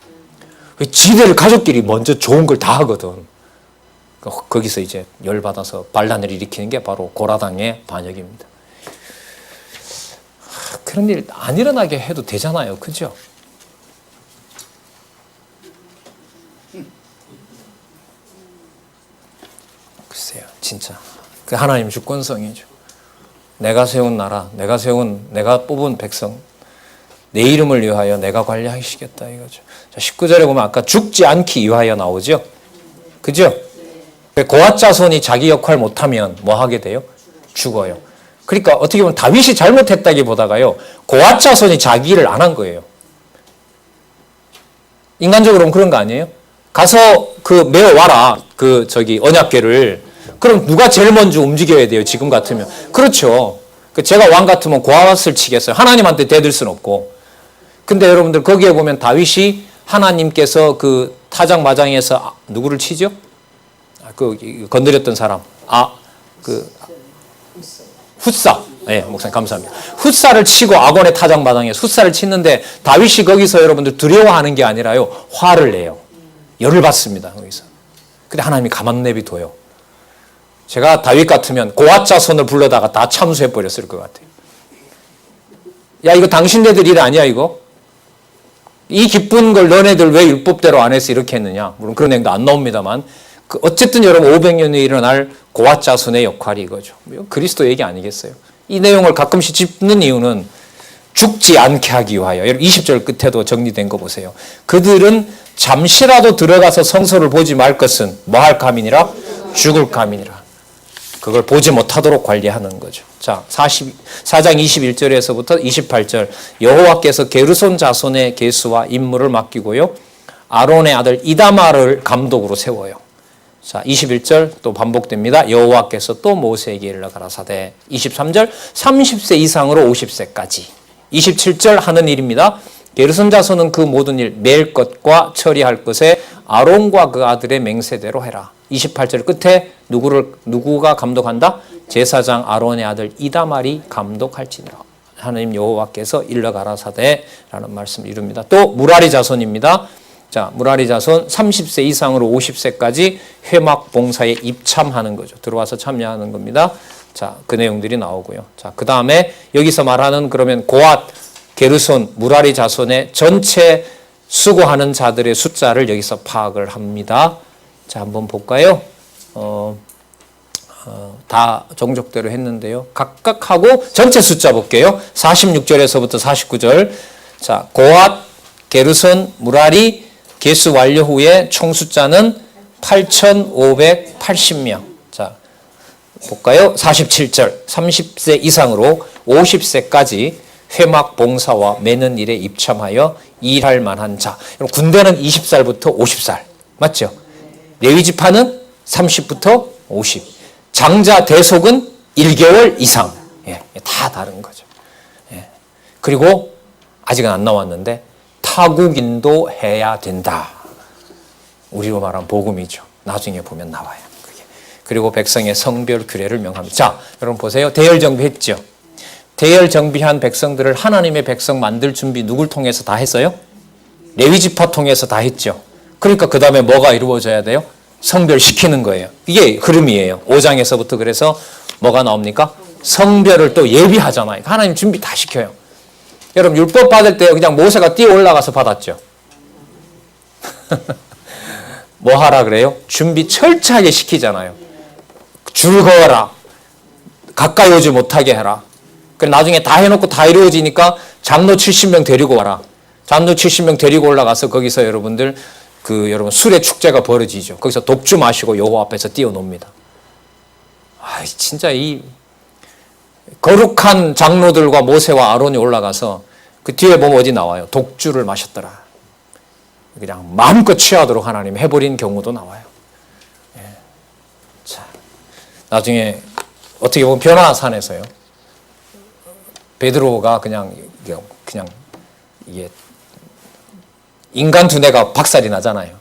지들 가족끼리 먼저 좋은 걸 다 하거든. 거기서 이제 열받아서 반란을 일으키는 게 바로 고라당의 반역입니다. 그런 일 안 일어나게 해도 되잖아요. 그죠? 글쎄요. 진짜. 그 하나님 주권성이죠. 내가 세운 나라, 내가 뽑은 백성, 내 이름을 위하여 내가 관리하시겠다 이거죠. 자, 19절에 보면 아까 죽지 않기 위하여 나오죠. 그죠? 고핫 자손이 자기 역할 못하면 뭐 하게 돼요? 죽어요. 그러니까 어떻게 보면 다윗이 잘못했다기보다가요, 고핫 자손이 자기 일을 안 한 거예요. 인간적으로는 그런 거 아니에요? 가서 메어와라 언약궤를. 그럼 누가 제일 먼저 움직여야 돼요? 지금 같으면. 그렇죠. 제가 왕 같으면 고핫을 치겠어요. 하나님한테 대들 수는 없고. 근데 여러분들 거기에 보면 다윗이 하나님께서 그 타작마장에서 누구를 치죠? 건드렸던 사람. 훗사. 예, 목사님 감사합니다. 훗사를 치고 아곤의 타작마당에 훗사를 치는데 다윗이 거기서 여러분들 두려워하는 게 아니라요, 화를 내요. 열을 받습니다. 거기서. 근데 하나님이 가만 내비둬요. 제가 다윗 같으면 고핫 자손을 불러다가 다 참수해 버렸을 것 같아요. 야, 이거 당신네들 일 아니야, 이거? 이 기쁜 걸 너네들 왜 율법대로 안 해서 이렇게 했느냐? 물론 그런 내용도 안 나옵니다만, 어쨌든 여러분 500년에 일어날 고앗 자손의 역할이 이거죠. 그리스도 얘기 아니겠어요? 이 내용을 가끔씩 짚는 이유는 죽지 않게 하기 위하여. 여러분 20절 끝에도 정리된 거 보세요. 그들은 잠시라도 들어가서 성소를 보지 말 것은 뭐 할 감이니라? 죽을 감이니라. 그걸 보지 못하도록 관리하는 거죠. 자, 4장 21절에서부터 28절 여호와께서 게르손 자손의 계수와 임무를 맡기고요. 아론의 아들 이다말을 감독으로 세워요. 자, 21절 또 반복됩니다. 여호와께서 또 모세에게 일러 가라사대. 23절 30세 이상으로 50세까지. 27절 하는 일입니다. 게르손 자손은 그 모든 일 맬 것과 처리할 것에 아론과 그 아들의 맹세대로 해라. 28절 끝에 누구가 감독한다? 제사장 아론의 아들 이다말이 감독할지니라. 하나님 여호와께서 일러 가라사대라는 말씀을 이룹니다. 또 무라리 자손입니다. 자, 무라리 자손 30세 이상으로 50세까지 회막 봉사에 입참하는 거죠. 들어와서 참여하는 겁니다. 자, 그 내용들이 나오고요. 자, 그 다음에 여기서 말하는 그러면 고앗, 게르손, 무라리 자손의 전체 수고하는 자들의 숫자를 여기서 파악을 합니다. 자, 한번 볼까요? 다 종족대로 했는데요. 각각 하고 전체 숫자 볼게요. 46절에서부터 49절. 자, 고앗, 게르손, 무라리, 계수 완료 후에 총 숫자는 8,580명. 자, 볼까요? 47절. 30세 이상으로 50세까지 회막 봉사와 매는 일에 입참하여 일할 만한 자. 군대는 20살부터 50살. 맞죠? 레위지파는 30부터 50. 장자 대속은 1개월 이상. 예, 다 다른 거죠. 예. 그리고 아직은 안 나왔는데 타국인도 해야 된다. 우리로 말하면 복음이죠. 나중에 보면 나와요. 그게. 그리고 백성의 성별 규례를 명합니다. 자, 여러분 보세요. 대열 정비했죠. 대열 정비한 백성들을 하나님의 백성 만들 준비 누굴 통해서 다 했어요? 레위지파 통해서 다 했죠. 그러니까 그 다음에 뭐가 이루어져야 돼요? 성별시키는 거예요. 이게 흐름이에요. 5장에서부터 그래서 뭐가 나옵니까? 성별을 또 예비하잖아요. 하나님 준비 다 시켜요. 여러분 율법 받을 때 그냥 모세가 뛰어 올라가서 받았죠. 뭐 하라 그래요? 준비 철저하게 시키잖아요. 줄 그어라. 가까이 오지 못하게 해라. 그래 나중에 다 해놓고 다 이루어지니까 장로 70명 데리고 와라. 장로 70명 데리고 올라가서 거기서 여러분들 여러분 술의 축제가 벌어지죠. 거기서 독주 마시고 여호와 앞에서 뛰어놉니다. 아, 진짜 이 거룩한 장로들과 모세와 아론이 올라가서 그 뒤에 보면 어디 나와요? 독주를 마셨더라. 그냥 마음껏 취하도록 하나님 해버린 경우도 나와요. 예. 자, 나중에 어떻게 보면 변화산에서요. 베드로가 그냥 이게 인간 두뇌가 박살이 나잖아요.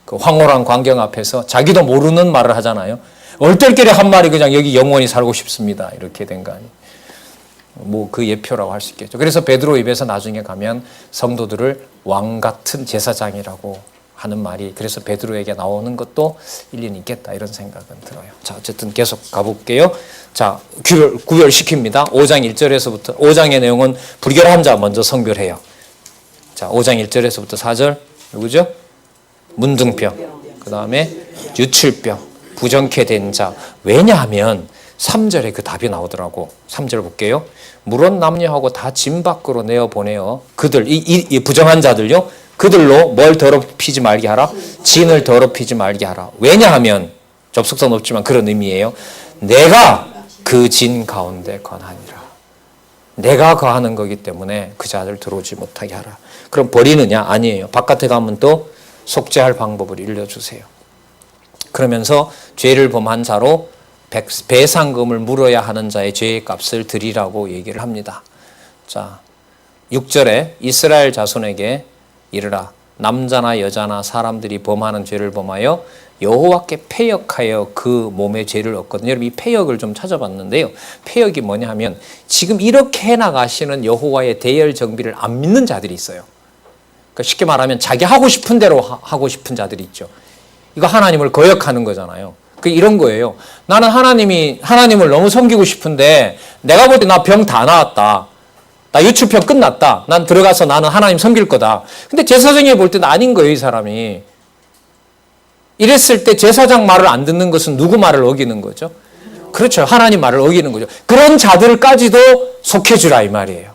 그 황홀한 광경 앞에서 자기도 모르는 말을 하잖아요. 얼떨결에 한 말이 그냥 여기 영원히 살고 싶습니다. 이렇게 된 거 아니에요. 뭐 그 예표라고 할 수 있겠죠. 그래서 베드로 입에서 나중에 가면 성도들을 왕 같은 제사장이라고 하는 말이 그래서 베드로에게 나오는 것도 일리는 있겠다 이런 생각은 들어요. 자, 어쨌든 계속 가볼게요. 자, 구별시킵니다. 5장 1절에서부터 5장의 내용은 불결한 자 먼저 성별해요. 자, 5장 1절에서부터 4절 누구죠? 문둥병, 그 다음에 유출병, 부정케 된 자. 왜냐하면 3절에 그 답이 나오더라고. 3절 볼게요. 물론 남녀하고 다 진 밖으로 내어보내어 그들, 이 부정한 자들요. 그들로 뭘 더럽히지 말게 하라? 진을 더럽히지 말게 하라. 왜냐하면 접속사는 없지만 그런 의미예요. 내가 그 진 가운데 거하니라. 내가 거하는 거기 때문에 그 자들 들어오지 못하게 하라. 그럼 버리느냐? 아니에요. 바깥에 가면 또 속죄할 방법을 일러주세요. 그러면서 죄를 범한 자로 배상금을 물어야 하는 자의 죄의 값을 드리라고 얘기를 합니다. 자, 6절에 이스라엘 자손에게 이르라. 남자나 여자나 사람들이 범하는 죄를 범하여 여호와께 패역하여 그 몸의 죄를 얻거든요. 여러분 이 패역을 좀 찾아봤는데요. 패역이 뭐냐 하면 지금 이렇게 해나가시는 여호와의 대열 정비를 안 믿는 자들이 있어요. 그러니까 쉽게 말하면 자기 하고 싶은 대로 하고 싶은 자들이 있죠. 이거 하나님을 거역하는 거잖아요. 그 이런 거예요. 나는 하나님을 너무 섬기고 싶은데 내가 볼 때 나 병 다 나았다. 나 유추표 끝났다. 난 들어가서 나는 하나님 섬길 거다. 근데 제사장이 볼 때는 아닌 거예요, 이 사람이. 이랬을 때 제사장 말을 안 듣는 것은 누구 말을 어기는 거죠? 그렇죠. 하나님 말을 어기는 거죠. 그런 자들까지도 속해주라 이 말이에요.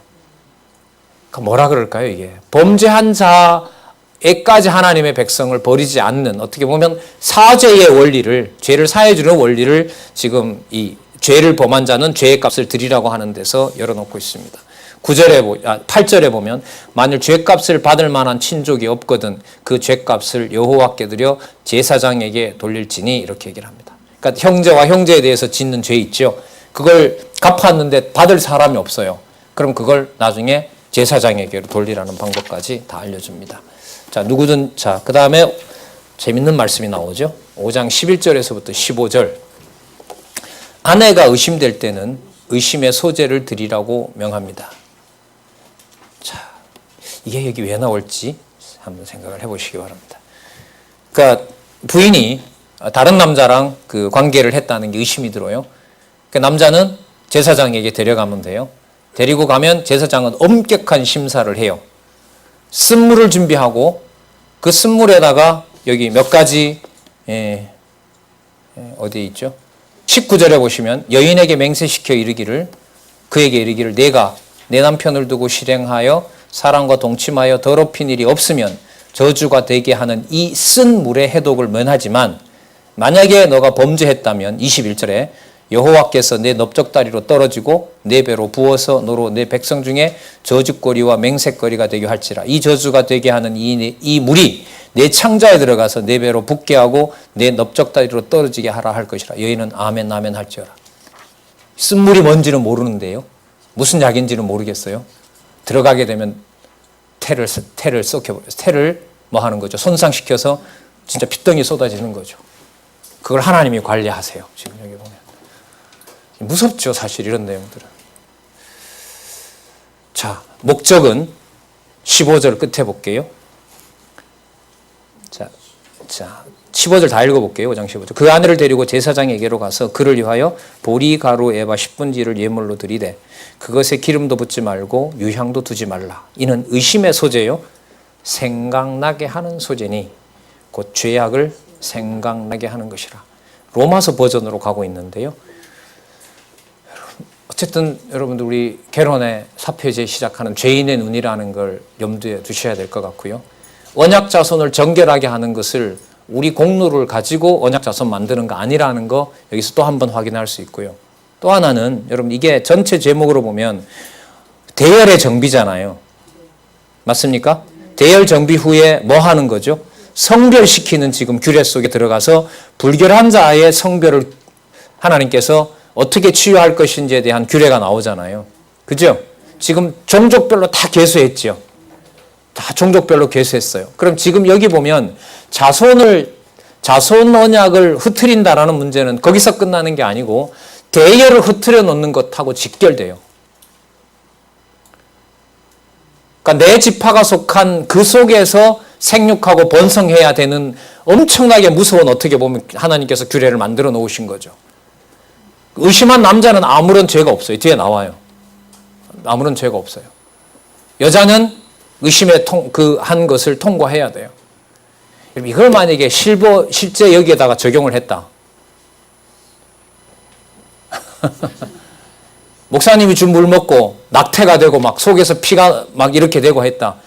그러니까 뭐라 그럴까요, 이게? 범죄한 자에까지 하나님의 백성을 버리지 않는, 어떻게 보면 사죄의 원리를, 죄를 사해주는 원리를 지금 이 죄를 범한 자는 죄의 값을 드리라고 하는 데서 열어놓고 있습니다. 8절에 보면 만일 죄값을 받을 만한 친족이 없거든 그 죄값을 여호와께 드려 제사장에게 돌릴지니 이렇게 얘기를 합니다. 그러니까 형제와 형제에 대해서 짓는 죄 있죠. 그걸 갚았는데 받을 사람이 없어요. 그럼 그걸 나중에 제사장에게 돌리라는 방법까지 다 알려줍니다. 자, 누구든, 자, 그 다음에 재밌는 말씀이 나오죠. 5장 11절에서부터 15절. 아내가 의심될 때는 의심의 소재를 드리라고 명합니다. 자, 이게 여기 왜 나올지 한번 생각을 해보시기 바랍니다. 그러니까 부인이 다른 남자랑 그 관계를 했다는 게 의심이 들어요. 그 남자는 제사장에게 데려가면 돼요. 데리고 가면 제사장은 엄격한 심사를 해요. 쓴물을 준비하고 그 쓴물에다가 여기 몇 가지 어디에 있죠? 19절에 보시면 여인에게 맹세시켜 이르기를 그에게 이르기를 내가 내 남편을 두고 실행하여 사람과 동침하여 더럽힌 일이 없으면 저주가 되게 하는 이 쓴 물의 해독을 면하지만 만약에 너가 범죄했다면 21절에 여호와께서 내 넓적다리로 떨어지고 내 배로 부어서 너로 내 백성 중에 저주거리와 맹세거리가 되게 할지라. 이 저주가 되게 하는 이 물이 내 창자에 들어가서 내 배로 붓게 하고 내 넓적다리로 떨어지게 하라 할 것이라. 여인은 아멘 아멘 할지어라. 쓴물이 뭔지는 모르는데요. 무슨 약인지는 모르겠어요. 들어가게 되면 태를 썩혀버려요. 태를 뭐 하는 거죠? 손상시켜서 진짜 핏덩이 쏟아지는 거죠. 그걸 하나님이 관리하세요. 지금 여기 보면. 무섭죠, 사실 이런 내용들은. 자, 목적은 15절 끝에 볼게요. 자, 15절 다 읽어볼게요. 5장 15절. 그 아내를 데리고 제사장에게로 가서 그를 위하여 보리, 가루, 에바 10분지를 예물로 드리되 그것에 기름도 붓지 말고 유향도 두지 말라. 이는 의심의 소재요. 생각나게 하는 소재니 곧 죄악을 생각나게 하는 것이라. 로마서 버전으로 가고 있는데요. 어쨌든 여러분들 우리 결혼의 사표제 시작하는 죄인의 눈이라는 걸 염두에 두셔야 될 것 같고요. 언약자손을 정결하게 하는 것을 우리 공로를 가지고 언약자손 만드는 거 아니라는 거 여기서 또 한 번 확인할 수 있고요. 또 하나는 여러분 이게 전체 제목으로 보면 대열의 정비잖아요. 맞습니까? 대열 정비 후에 뭐 하는 거죠? 성별시키는 지금 규례 속에 들어가서 불결한 자의 성별을 하나님께서 어떻게 치유할 것인지에 대한 규례가 나오잖아요. 그죠? 지금 종족별로 다 계수했죠. 다 종족별로 계수했어요. 그럼 지금 여기 보면 자손 언약을 흐트린다라는 문제는 거기서 끝나는 게 아니고 대열을 흐트려 놓는 것하고 직결돼요. 그러니까 내 지파가 속한 그 속에서 생육하고 번성해야 되는 엄청나게 무서운 어떻게 보면 하나님께서 규례를 만들어 놓으신 거죠. 의심한 남자는 아무런 죄가 없어요. 뒤에 나와요. 아무런 죄가 없어요. 여자는 의심에 한 것을 통과해야 돼요. 이걸 만약에 실제 여기에다가 적용을 했다. 목사님이 준 물 먹고 낙태가 되고 막 속에서 피가 막 이렇게 되고 했다.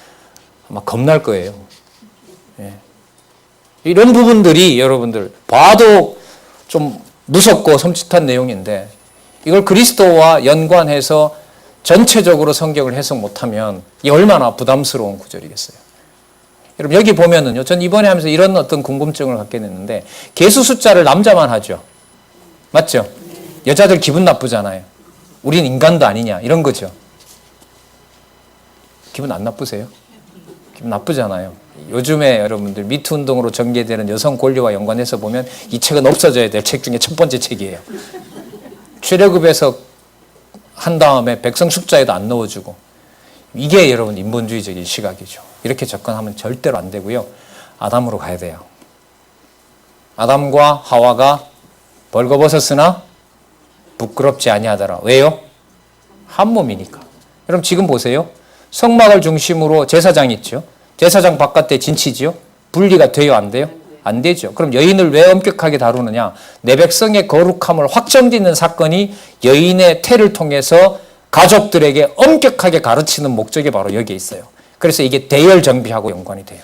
아마 겁날 거예요. 예. 이런 부분들이 여러분들 봐도 좀 무섭고 섬찟한 내용인데 이걸 그리스도와 연관해서 전체적으로 성경을 해석 못하면 이 얼마나 부담스러운 구절이겠어요. 여러분 여기 보면은요. 전 이번에 하면서 이런 어떤 궁금증을 갖게 됐는데 개수 숫자를 남자만 하죠. 맞죠? 여자들 기분 나쁘잖아요. 우린 인간도 아니냐 이런 거죠. 기분 안 나쁘세요? 기분 나쁘잖아요. 요즘에 여러분들 미투 운동으로 전개되는 여성 권리와 연관해서 보면 이 책은 없어져야 될 책 중에 첫 번째 책이에요. 최저급에서 한 다음에 백성 숫자에도 안 넣어주고 이게 여러분 인본주의적인 시각이죠. 이렇게 접근하면 절대로 안 되고요. 아담으로 가야 돼요. 아담과 하와가 벌거벗었으나 부끄럽지 아니하더라. 왜요? 한 몸이니까. 여러분 지금 보세요. 성막을 중심으로 제사장 있죠. 제사장 바깥에 진치지요. 분리가 돼요, 안 돼요? 안 되죠. 그럼 여인을 왜 엄격하게 다루느냐? 내 백성의 거룩함을 확정짓는 사건이 여인의 태를 통해서 가족들에게 엄격하게 가르치는 목적이 바로 여기에 있어요. 그래서 이게 대열 정비하고 연관이 돼요.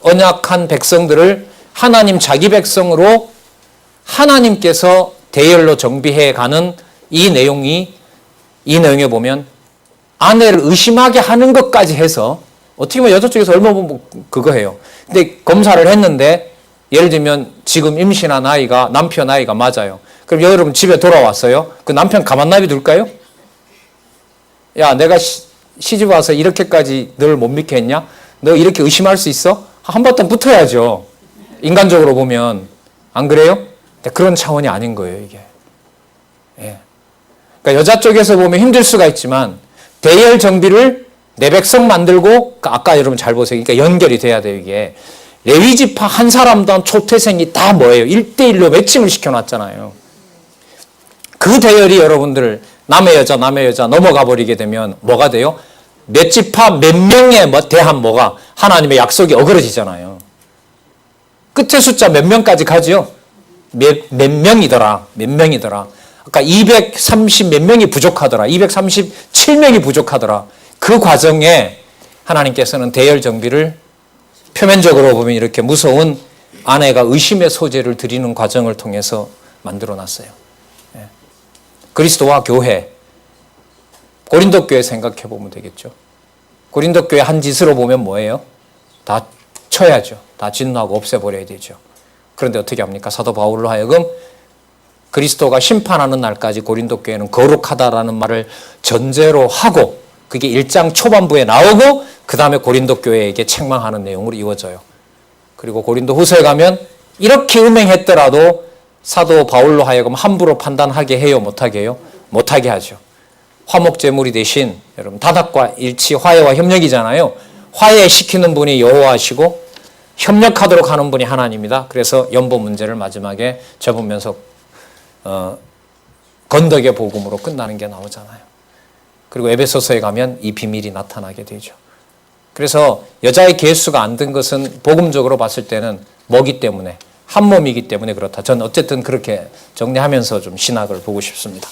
언약한 백성들을 하나님 자기 백성으로 하나님께서 대열로 정비해 가는 이 내용에 보면 아내를 의심하게 하는 것까지 해서 어떻게 보면 여자 쪽에서 얼마 보면 그거 해요. 근데 검사를 했는데 예를 들면 지금 임신한 아이가 남편 아이가 맞아요. 그럼 여러분 집에 돌아왔어요. 그 남편 가만 놔둘까요? 야, 내가 시집 와서 이렇게까지 널 못 믿게 했냐? 너 이렇게 의심할 수 있어? 한바탕 붙어야죠. 인간적으로 보면. 안 그래요? 그런 차원이 아닌 거예요, 이게. 예. 그러니까 여자 쪽에서 보면 힘들 수가 있지만 대열 정비를 내 백성 만들고 아까 여러분 잘 보세요. 그러니까 연결이 돼야 돼요, 이게. 레위지파 한 사람도 한 초태생이 다 뭐예요? 1대1로 매칭을 시켜놨잖아요. 그 대열이 여러분들 남의 여자 넘어가 버리게 되면 뭐가 돼요? 몇 지파 몇 명에 대한 뭐가 하나님의 약속이 어그러지잖아요. 끝에 숫자 몇 명까지 가죠? 몇 명이더라. 아까 230 몇 명이 부족하더라. 237명이 부족하더라. 그 과정에 하나님께서는 대열 정비를 표면적으로 보면 이렇게 무서운 아내가 의심의 소재를 드리는 과정을 통해서 만들어 놨어요. 그리스도와 교회, 고린도 교회 생각해 보면 되겠죠. 고린도 교회 한 짓으로 보면 뭐예요? 다 쳐야죠. 다 진노하고 없애버려야 되죠. 그런데 어떻게 합니까? 사도 바울로 하여금 그리스도가 심판하는 날까지 고린도 교회는 거룩하다라는 말을 전제로 하고 그게 1장 초반부에 나오고 그 다음에 고린도 교회에게 책망하는 내용으로 이루어져요. 그리고 고린도 후서에 가면 이렇게 음행했더라도 사도 바울로 하여금 함부로 판단하게 해요? 못하게 해요? 못하게 하죠. 화목제물이 대신 여러분 다닥과 일치, 화해와 협력이잖아요. 화해시키는 분이 여호와시고 협력하도록 하는 분이 하나님이다. 그래서 연보 문제를 마지막에 접으면서 건덕의 복음으로 끝나는 게 나오잖아요. 그리고 에베소서에 가면 이 비밀이 나타나게 되죠. 그래서 여자의 개수가 안 든 것은 복음적으로 봤을 때는 뭐기 때문에 한 몸이기 때문에 그렇다. 저는 어쨌든 그렇게 정리하면서 좀 신학을 보고 싶습니다.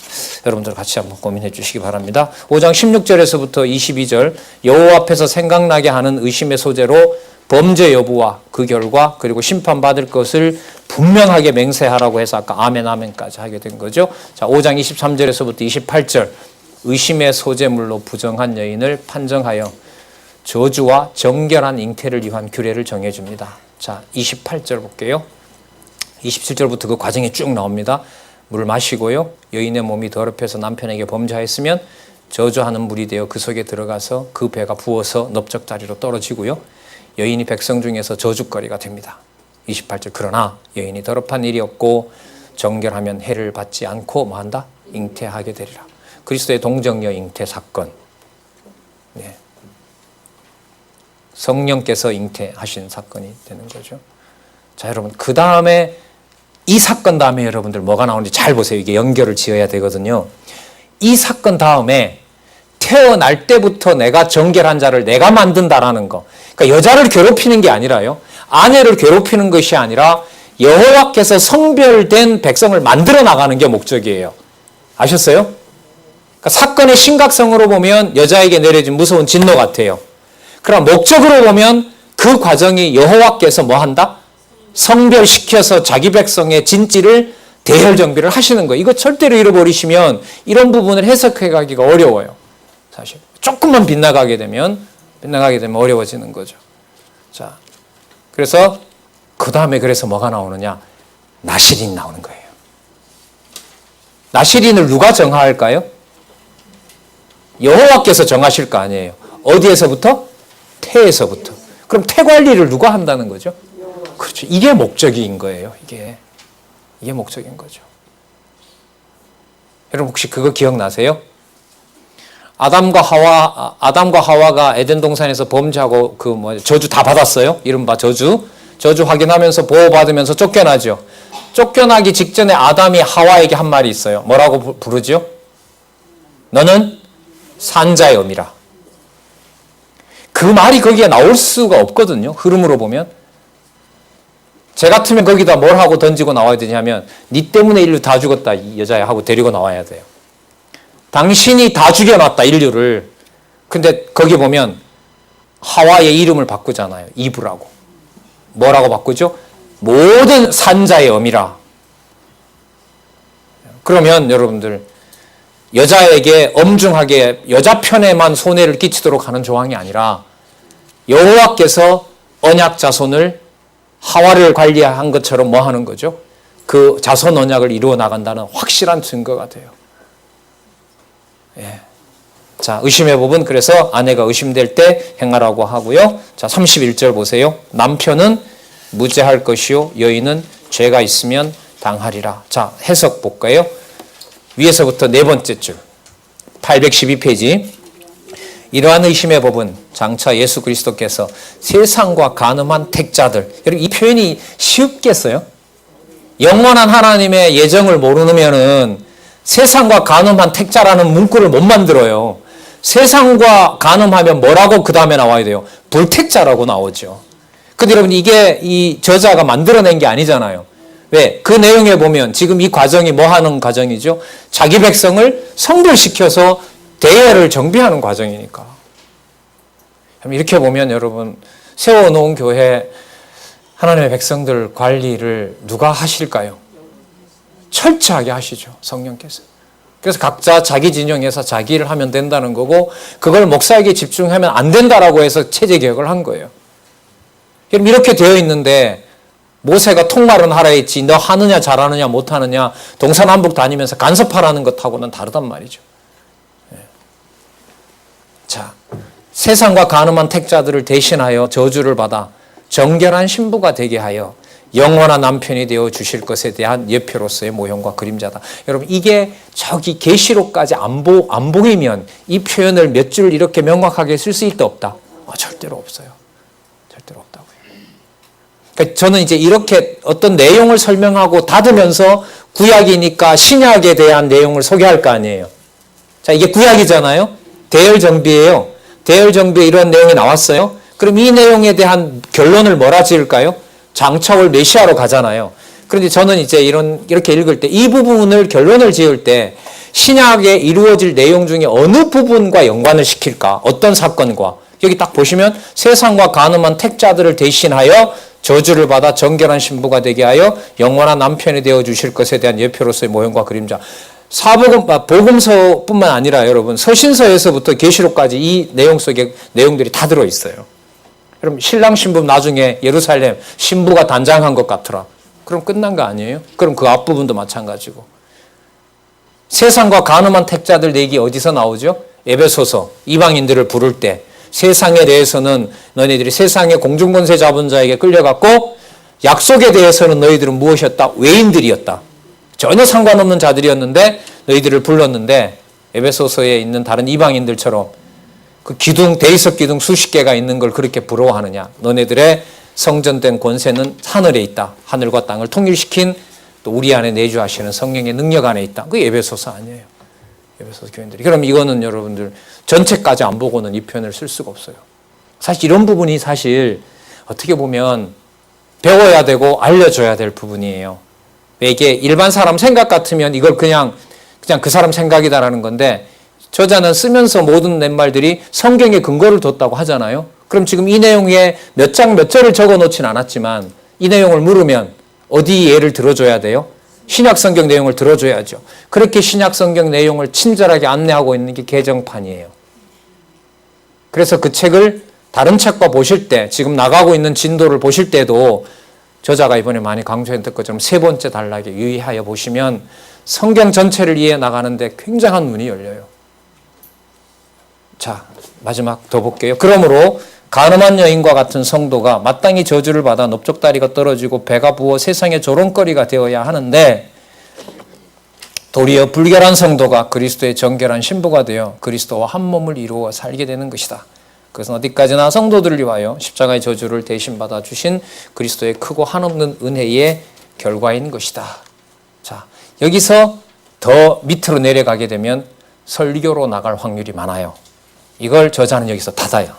여러분들 같이 한번 고민해 주시기 바랍니다. 5장 16절에서부터 22절 여호와 앞에서 생각나게 하는 의심의 소재로 범죄 여부와 그 결과 그리고 심판받을 것을 분명하게 맹세하라고 해서 아까 아멘까지 하게 된 거죠. 자, 5장 23절에서부터 28절 의심의 소재물로 부정한 여인을 판정하여 저주와 정결한 잉태를 위한 규례를 정해줍니다. 자, 28절 볼게요. 27절부터 그 과정이 쭉 나옵니다. 물 마시고요. 여인의 몸이 더럽혀서 남편에게 범죄하였으면 저주하는 물이 되어 그 속에 들어가서 그 배가 부어서 넓적다리로 떨어지고요. 여인이 백성 중에서 저주거리가 됩니다. 28절 그러나 여인이 더럽한 일이 없고 정결하면 해를 받지 않고 뭐한다? 잉태하게 되리라. 그리스도의 동정녀 잉태 사건. 네. 성령께서 잉태하신 사건이 되는 거죠. 자, 여러분 그 다음에 이 사건 다음에 여러분들 뭐가 나오는지 잘 보세요. 이게 연결을 지어야 되거든요. 이 사건 다음에 태어날 때부터 내가 정결한 자를 내가 만든다라는 거. 그러니까 여자를 괴롭히는 게 아니라요. 아내를 괴롭히는 것이 아니라 여호와께서 성별된 백성을 만들어 나가는 게 목적이에요. 아셨어요? 그러니까 사건의 심각성으로 보면 여자에게 내려진 무서운 진노 같아요. 그러나 목적으로 보면 그 과정이 여호와께서 뭐 한다? 성별시켜서 자기 백성의 진지를 대열 정비를 하시는 거예요. 이거 절대로 잃어버리시면 이런 부분을 해석해 가기가 어려워요. 사실 조금만 빗나가게 되면 어려워지는 거죠. 자, 그래서 그 다음에 그래서 뭐가 나오느냐? 나실인 나오는 거예요. 나실인을 누가 정할까요? 여호와께서 정하실 거 아니에요. 어디에서부터? 태에서부터. 그럼 태 관리를 누가 한다는 거죠? 그렇죠. 이게 목적인 거예요. 이게 목적인 거죠. 여러분 혹시 그거 기억나세요? 아담과 하와가 에덴 동산에서 범죄하고 저주 다 받았어요. 이른바 저주 확인하면서 보호받으면서 쫓겨나죠. 쫓겨나기 직전에 아담이 하와에게 한 말이 있어요. 뭐라고 부르죠? 너는 산자의 엄이라. 그 말이 거기에 나올 수가 없거든요. 흐름으로 보면. 제 같으면 거기다 뭘 하고 던지고 나와야 되냐면 네 때문에 인류 다 죽었다 이 여자야 하고 데리고 나와야 돼요. 당신이 다 죽여놨다 인류를. 근데 거기 보면 하와의 이름을 바꾸잖아요. 이브라고. 뭐라고 바꾸죠? 모든 산자의 엄이라. 그러면 여러분들 여자에게 엄중하게 여자 편에만 손해를 끼치도록 하는 조항이 아니라 여호와께서 언약 자손을 하와를 관리한 것처럼 뭐 하는 거죠? 그 자손 언약을 이루어 나간다는 확실한 증거가 돼요. 예. 자, 의심의 법은 그래서 아내가 의심될 때 행하라고 하고요. 자, 31절 보세요. 남편은 무죄할 것이요 여인은 죄가 있으면 당하리라. 자, 해석 볼까요? 위에서부터 네 번째 줄 812페이지. 이러한 의심의 법은 장차 예수 그리스도께서 세상과 간음한 택자들. 여러분 이 표현이 쉽겠어요? 영원한 하나님의 예정을 모르면은 세상과 간음한 택자라는 문구를 못 만들어요. 세상과 간음하면 뭐라고 그 다음에 나와야 돼요? 불택자라고 나오죠. 근데 여러분 이게 이 저자가 만들어낸 게 아니잖아요. 왜? 그 내용에 보면 지금 이 과정이 뭐 하는 과정이죠? 자기 백성을 성불시켜서 대회를 정비하는 과정이니까. 이렇게 보면 여러분 세워놓은 교회 하나님의 백성들 관리를 누가 하실까요? 철저하게 하시죠. 성령께서. 그래서 각자 자기 진영에서 자기 일을 하면 된다는 거고 그걸 목사에게 집중하면 안 된다라고 해서 체제 개혁을 한 거예요. 그럼 이렇게 되어 있는데 모세가 통말은 하라 했지 너 하느냐 잘하느냐 못하느냐 동서남북 다니면서 간섭하라는 것하고는 다르단 말이죠. 자, 세상과 간음한 택자들을 대신하여 저주를 받아 정결한 신부가 되게 하여 영원한 남편이 되어 주실 것에 대한 예표로서의 모형과 그림자다. 여러분 이게 저기 계시록까지 안 보이면 이 표현을 몇 줄 이렇게 명확하게 쓸 수 있다 없다? 절대로 없어요. 절대로 없다고요. 그러니까 저는 이제 이렇게 어떤 내용을 설명하고 닫으면서 구약이니까 신약에 대한 내용을 소개할 거 아니에요. 자, 이게 구약이잖아요. 대열정비예요. 대열정비에 이런 내용이 나왔어요. 그럼 이 내용에 대한 결론을 뭐라 지을까요? 장차 올 메시아로 가잖아요. 그런데 저는 이제 이렇게 읽을 때 이 부분을 결론을 지을 때 신약에 이루어질 내용 중에 어느 부분과 연관을 시킬까? 어떤 사건과? 여기 딱 보시면 세상과 간음한 택자들을 대신하여 저주를 받아 정결한 신부가 되게 하여 영원한 남편이 되어 주실 것에 대한 예표로서의 모형과 그림자. 복음서뿐만 아니라 여러분 서신서에서부터 계시록까지 이 내용 속에 내용들이 다 들어있어요. 그럼 신랑 신부 나중에 예루살렘 신부가 단장한 것 같더라. 그럼 끝난 거 아니에요? 그럼 그 앞부분도 마찬가지고. 세상과 간음한 택자들 얘기 어디서 나오죠? 에베소서 이방인들을 부를 때 세상에 대해서는 너희들이 세상의 공중권세 잡은 자에게 끌려갔고 약속에 대해서는 너희들은 무엇이었다? 외인들이었다. 전혀 상관없는 자들이었는데 너희들을 불렀는데 에베소서에 있는 다른 이방인들처럼 그 기둥, 대리석 기둥 수십 개가 있는 걸 그렇게 부러워하느냐. 너네들의 성전된 권세는 하늘에 있다. 하늘과 땅을 통일시킨 또 우리 안에 내주하시는 성령의 능력 안에 있다. 그게 에베소서 아니에요. 에베소서 교인들이. 그럼 이거는 여러분들 전체까지 안 보고는 이 표현을 쓸 수가 없어요. 사실 이런 부분이 사실 어떻게 보면 배워야 되고 알려줘야 될 부분이에요. 이게 일반 사람 생각 같으면 이걸 그냥 그 사람 생각이다라는 건데 저자는 쓰면서 모든 넷말들이 성경에 근거를 뒀다고 하잖아요. 그럼 지금 이 내용에 몇 장 몇 절을 적어 놓진 않았지만 이 내용을 물으면 어디 예를 들어줘야 돼요? 신약 성경 내용을 들어줘야죠. 그렇게 신약 성경 내용을 친절하게 안내하고 있는 게 개정판이에요. 그래서 그 책을 다른 책과 보실 때 지금 나가고 있는 진도를 보실 때도 저자가 이번에 많이 강조했던 것처럼 세 번째 단락에 유의하여 보시면 성경 전체를 이해해 나가는데 굉장한 문이 열려요. 자, 마지막 더 볼게요. 그러므로 간음한 여인과 같은 성도가 마땅히 저주를 받아 넓적다리가 떨어지고 배가 부어 세상의 조롱거리가 되어야 하는데 도리어 불결한 성도가 그리스도의 정결한 신부가 되어 그리스도와 한 몸을 이루어 살게 되는 것이다. 그것은 어디까지나 성도들을 위하여 십자가의 저주를 대신 받아 주신 그리스도의 크고 한없는 은혜의 결과인 것이다. 자, 여기서 더 밑으로 내려가게 되면 설교로 나갈 확률이 많아요. 이걸 저자는 여기서 닫아요.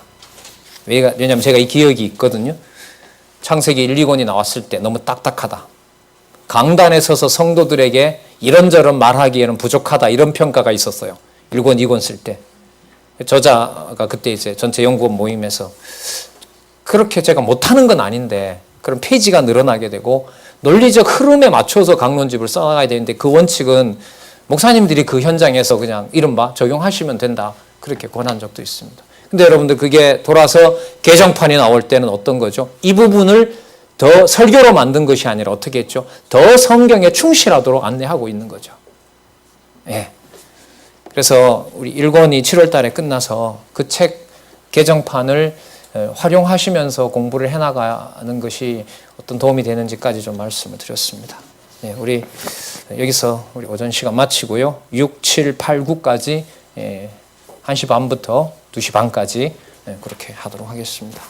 왜냐하면 제가 이 기억이 있거든요. 창세기 1, 2권이 나왔을 때 너무 딱딱하다. 강단에 서서 성도들에게 이런저런 말하기에는 부족하다. 이런 평가가 있었어요. 1권, 2권 쓸 때. 저자가 그때 이제 전체 연구원 모임에서 그렇게 제가 못하는 건 아닌데 그런 페이지가 늘어나게 되고 논리적 흐름에 맞춰서 강론집을 써나가야 되는데 그 원칙은 목사님들이 그 현장에서 그냥 이른바 적용하시면 된다. 그렇게 권한 적도 있습니다. 근데 여러분들 그게 돌아서 개정판이 나올 때는 어떤 거죠? 이 부분을 더 설교로 만든 것이 아니라 어떻게 했죠? 더 성경에 충실하도록 안내하고 있는 거죠. 예. 그래서 우리 1권이 7월 달에 끝나서 그 책 개정판을 활용하시면서 공부를 해나가는 것이 어떤 도움이 되는지까지 좀 말씀을 드렸습니다. 예, 우리 여기서 우리 오전 시간 마치고요. 6, 7, 8, 9까지 1시 반부터 2시 반까지 그렇게 하도록 하겠습니다.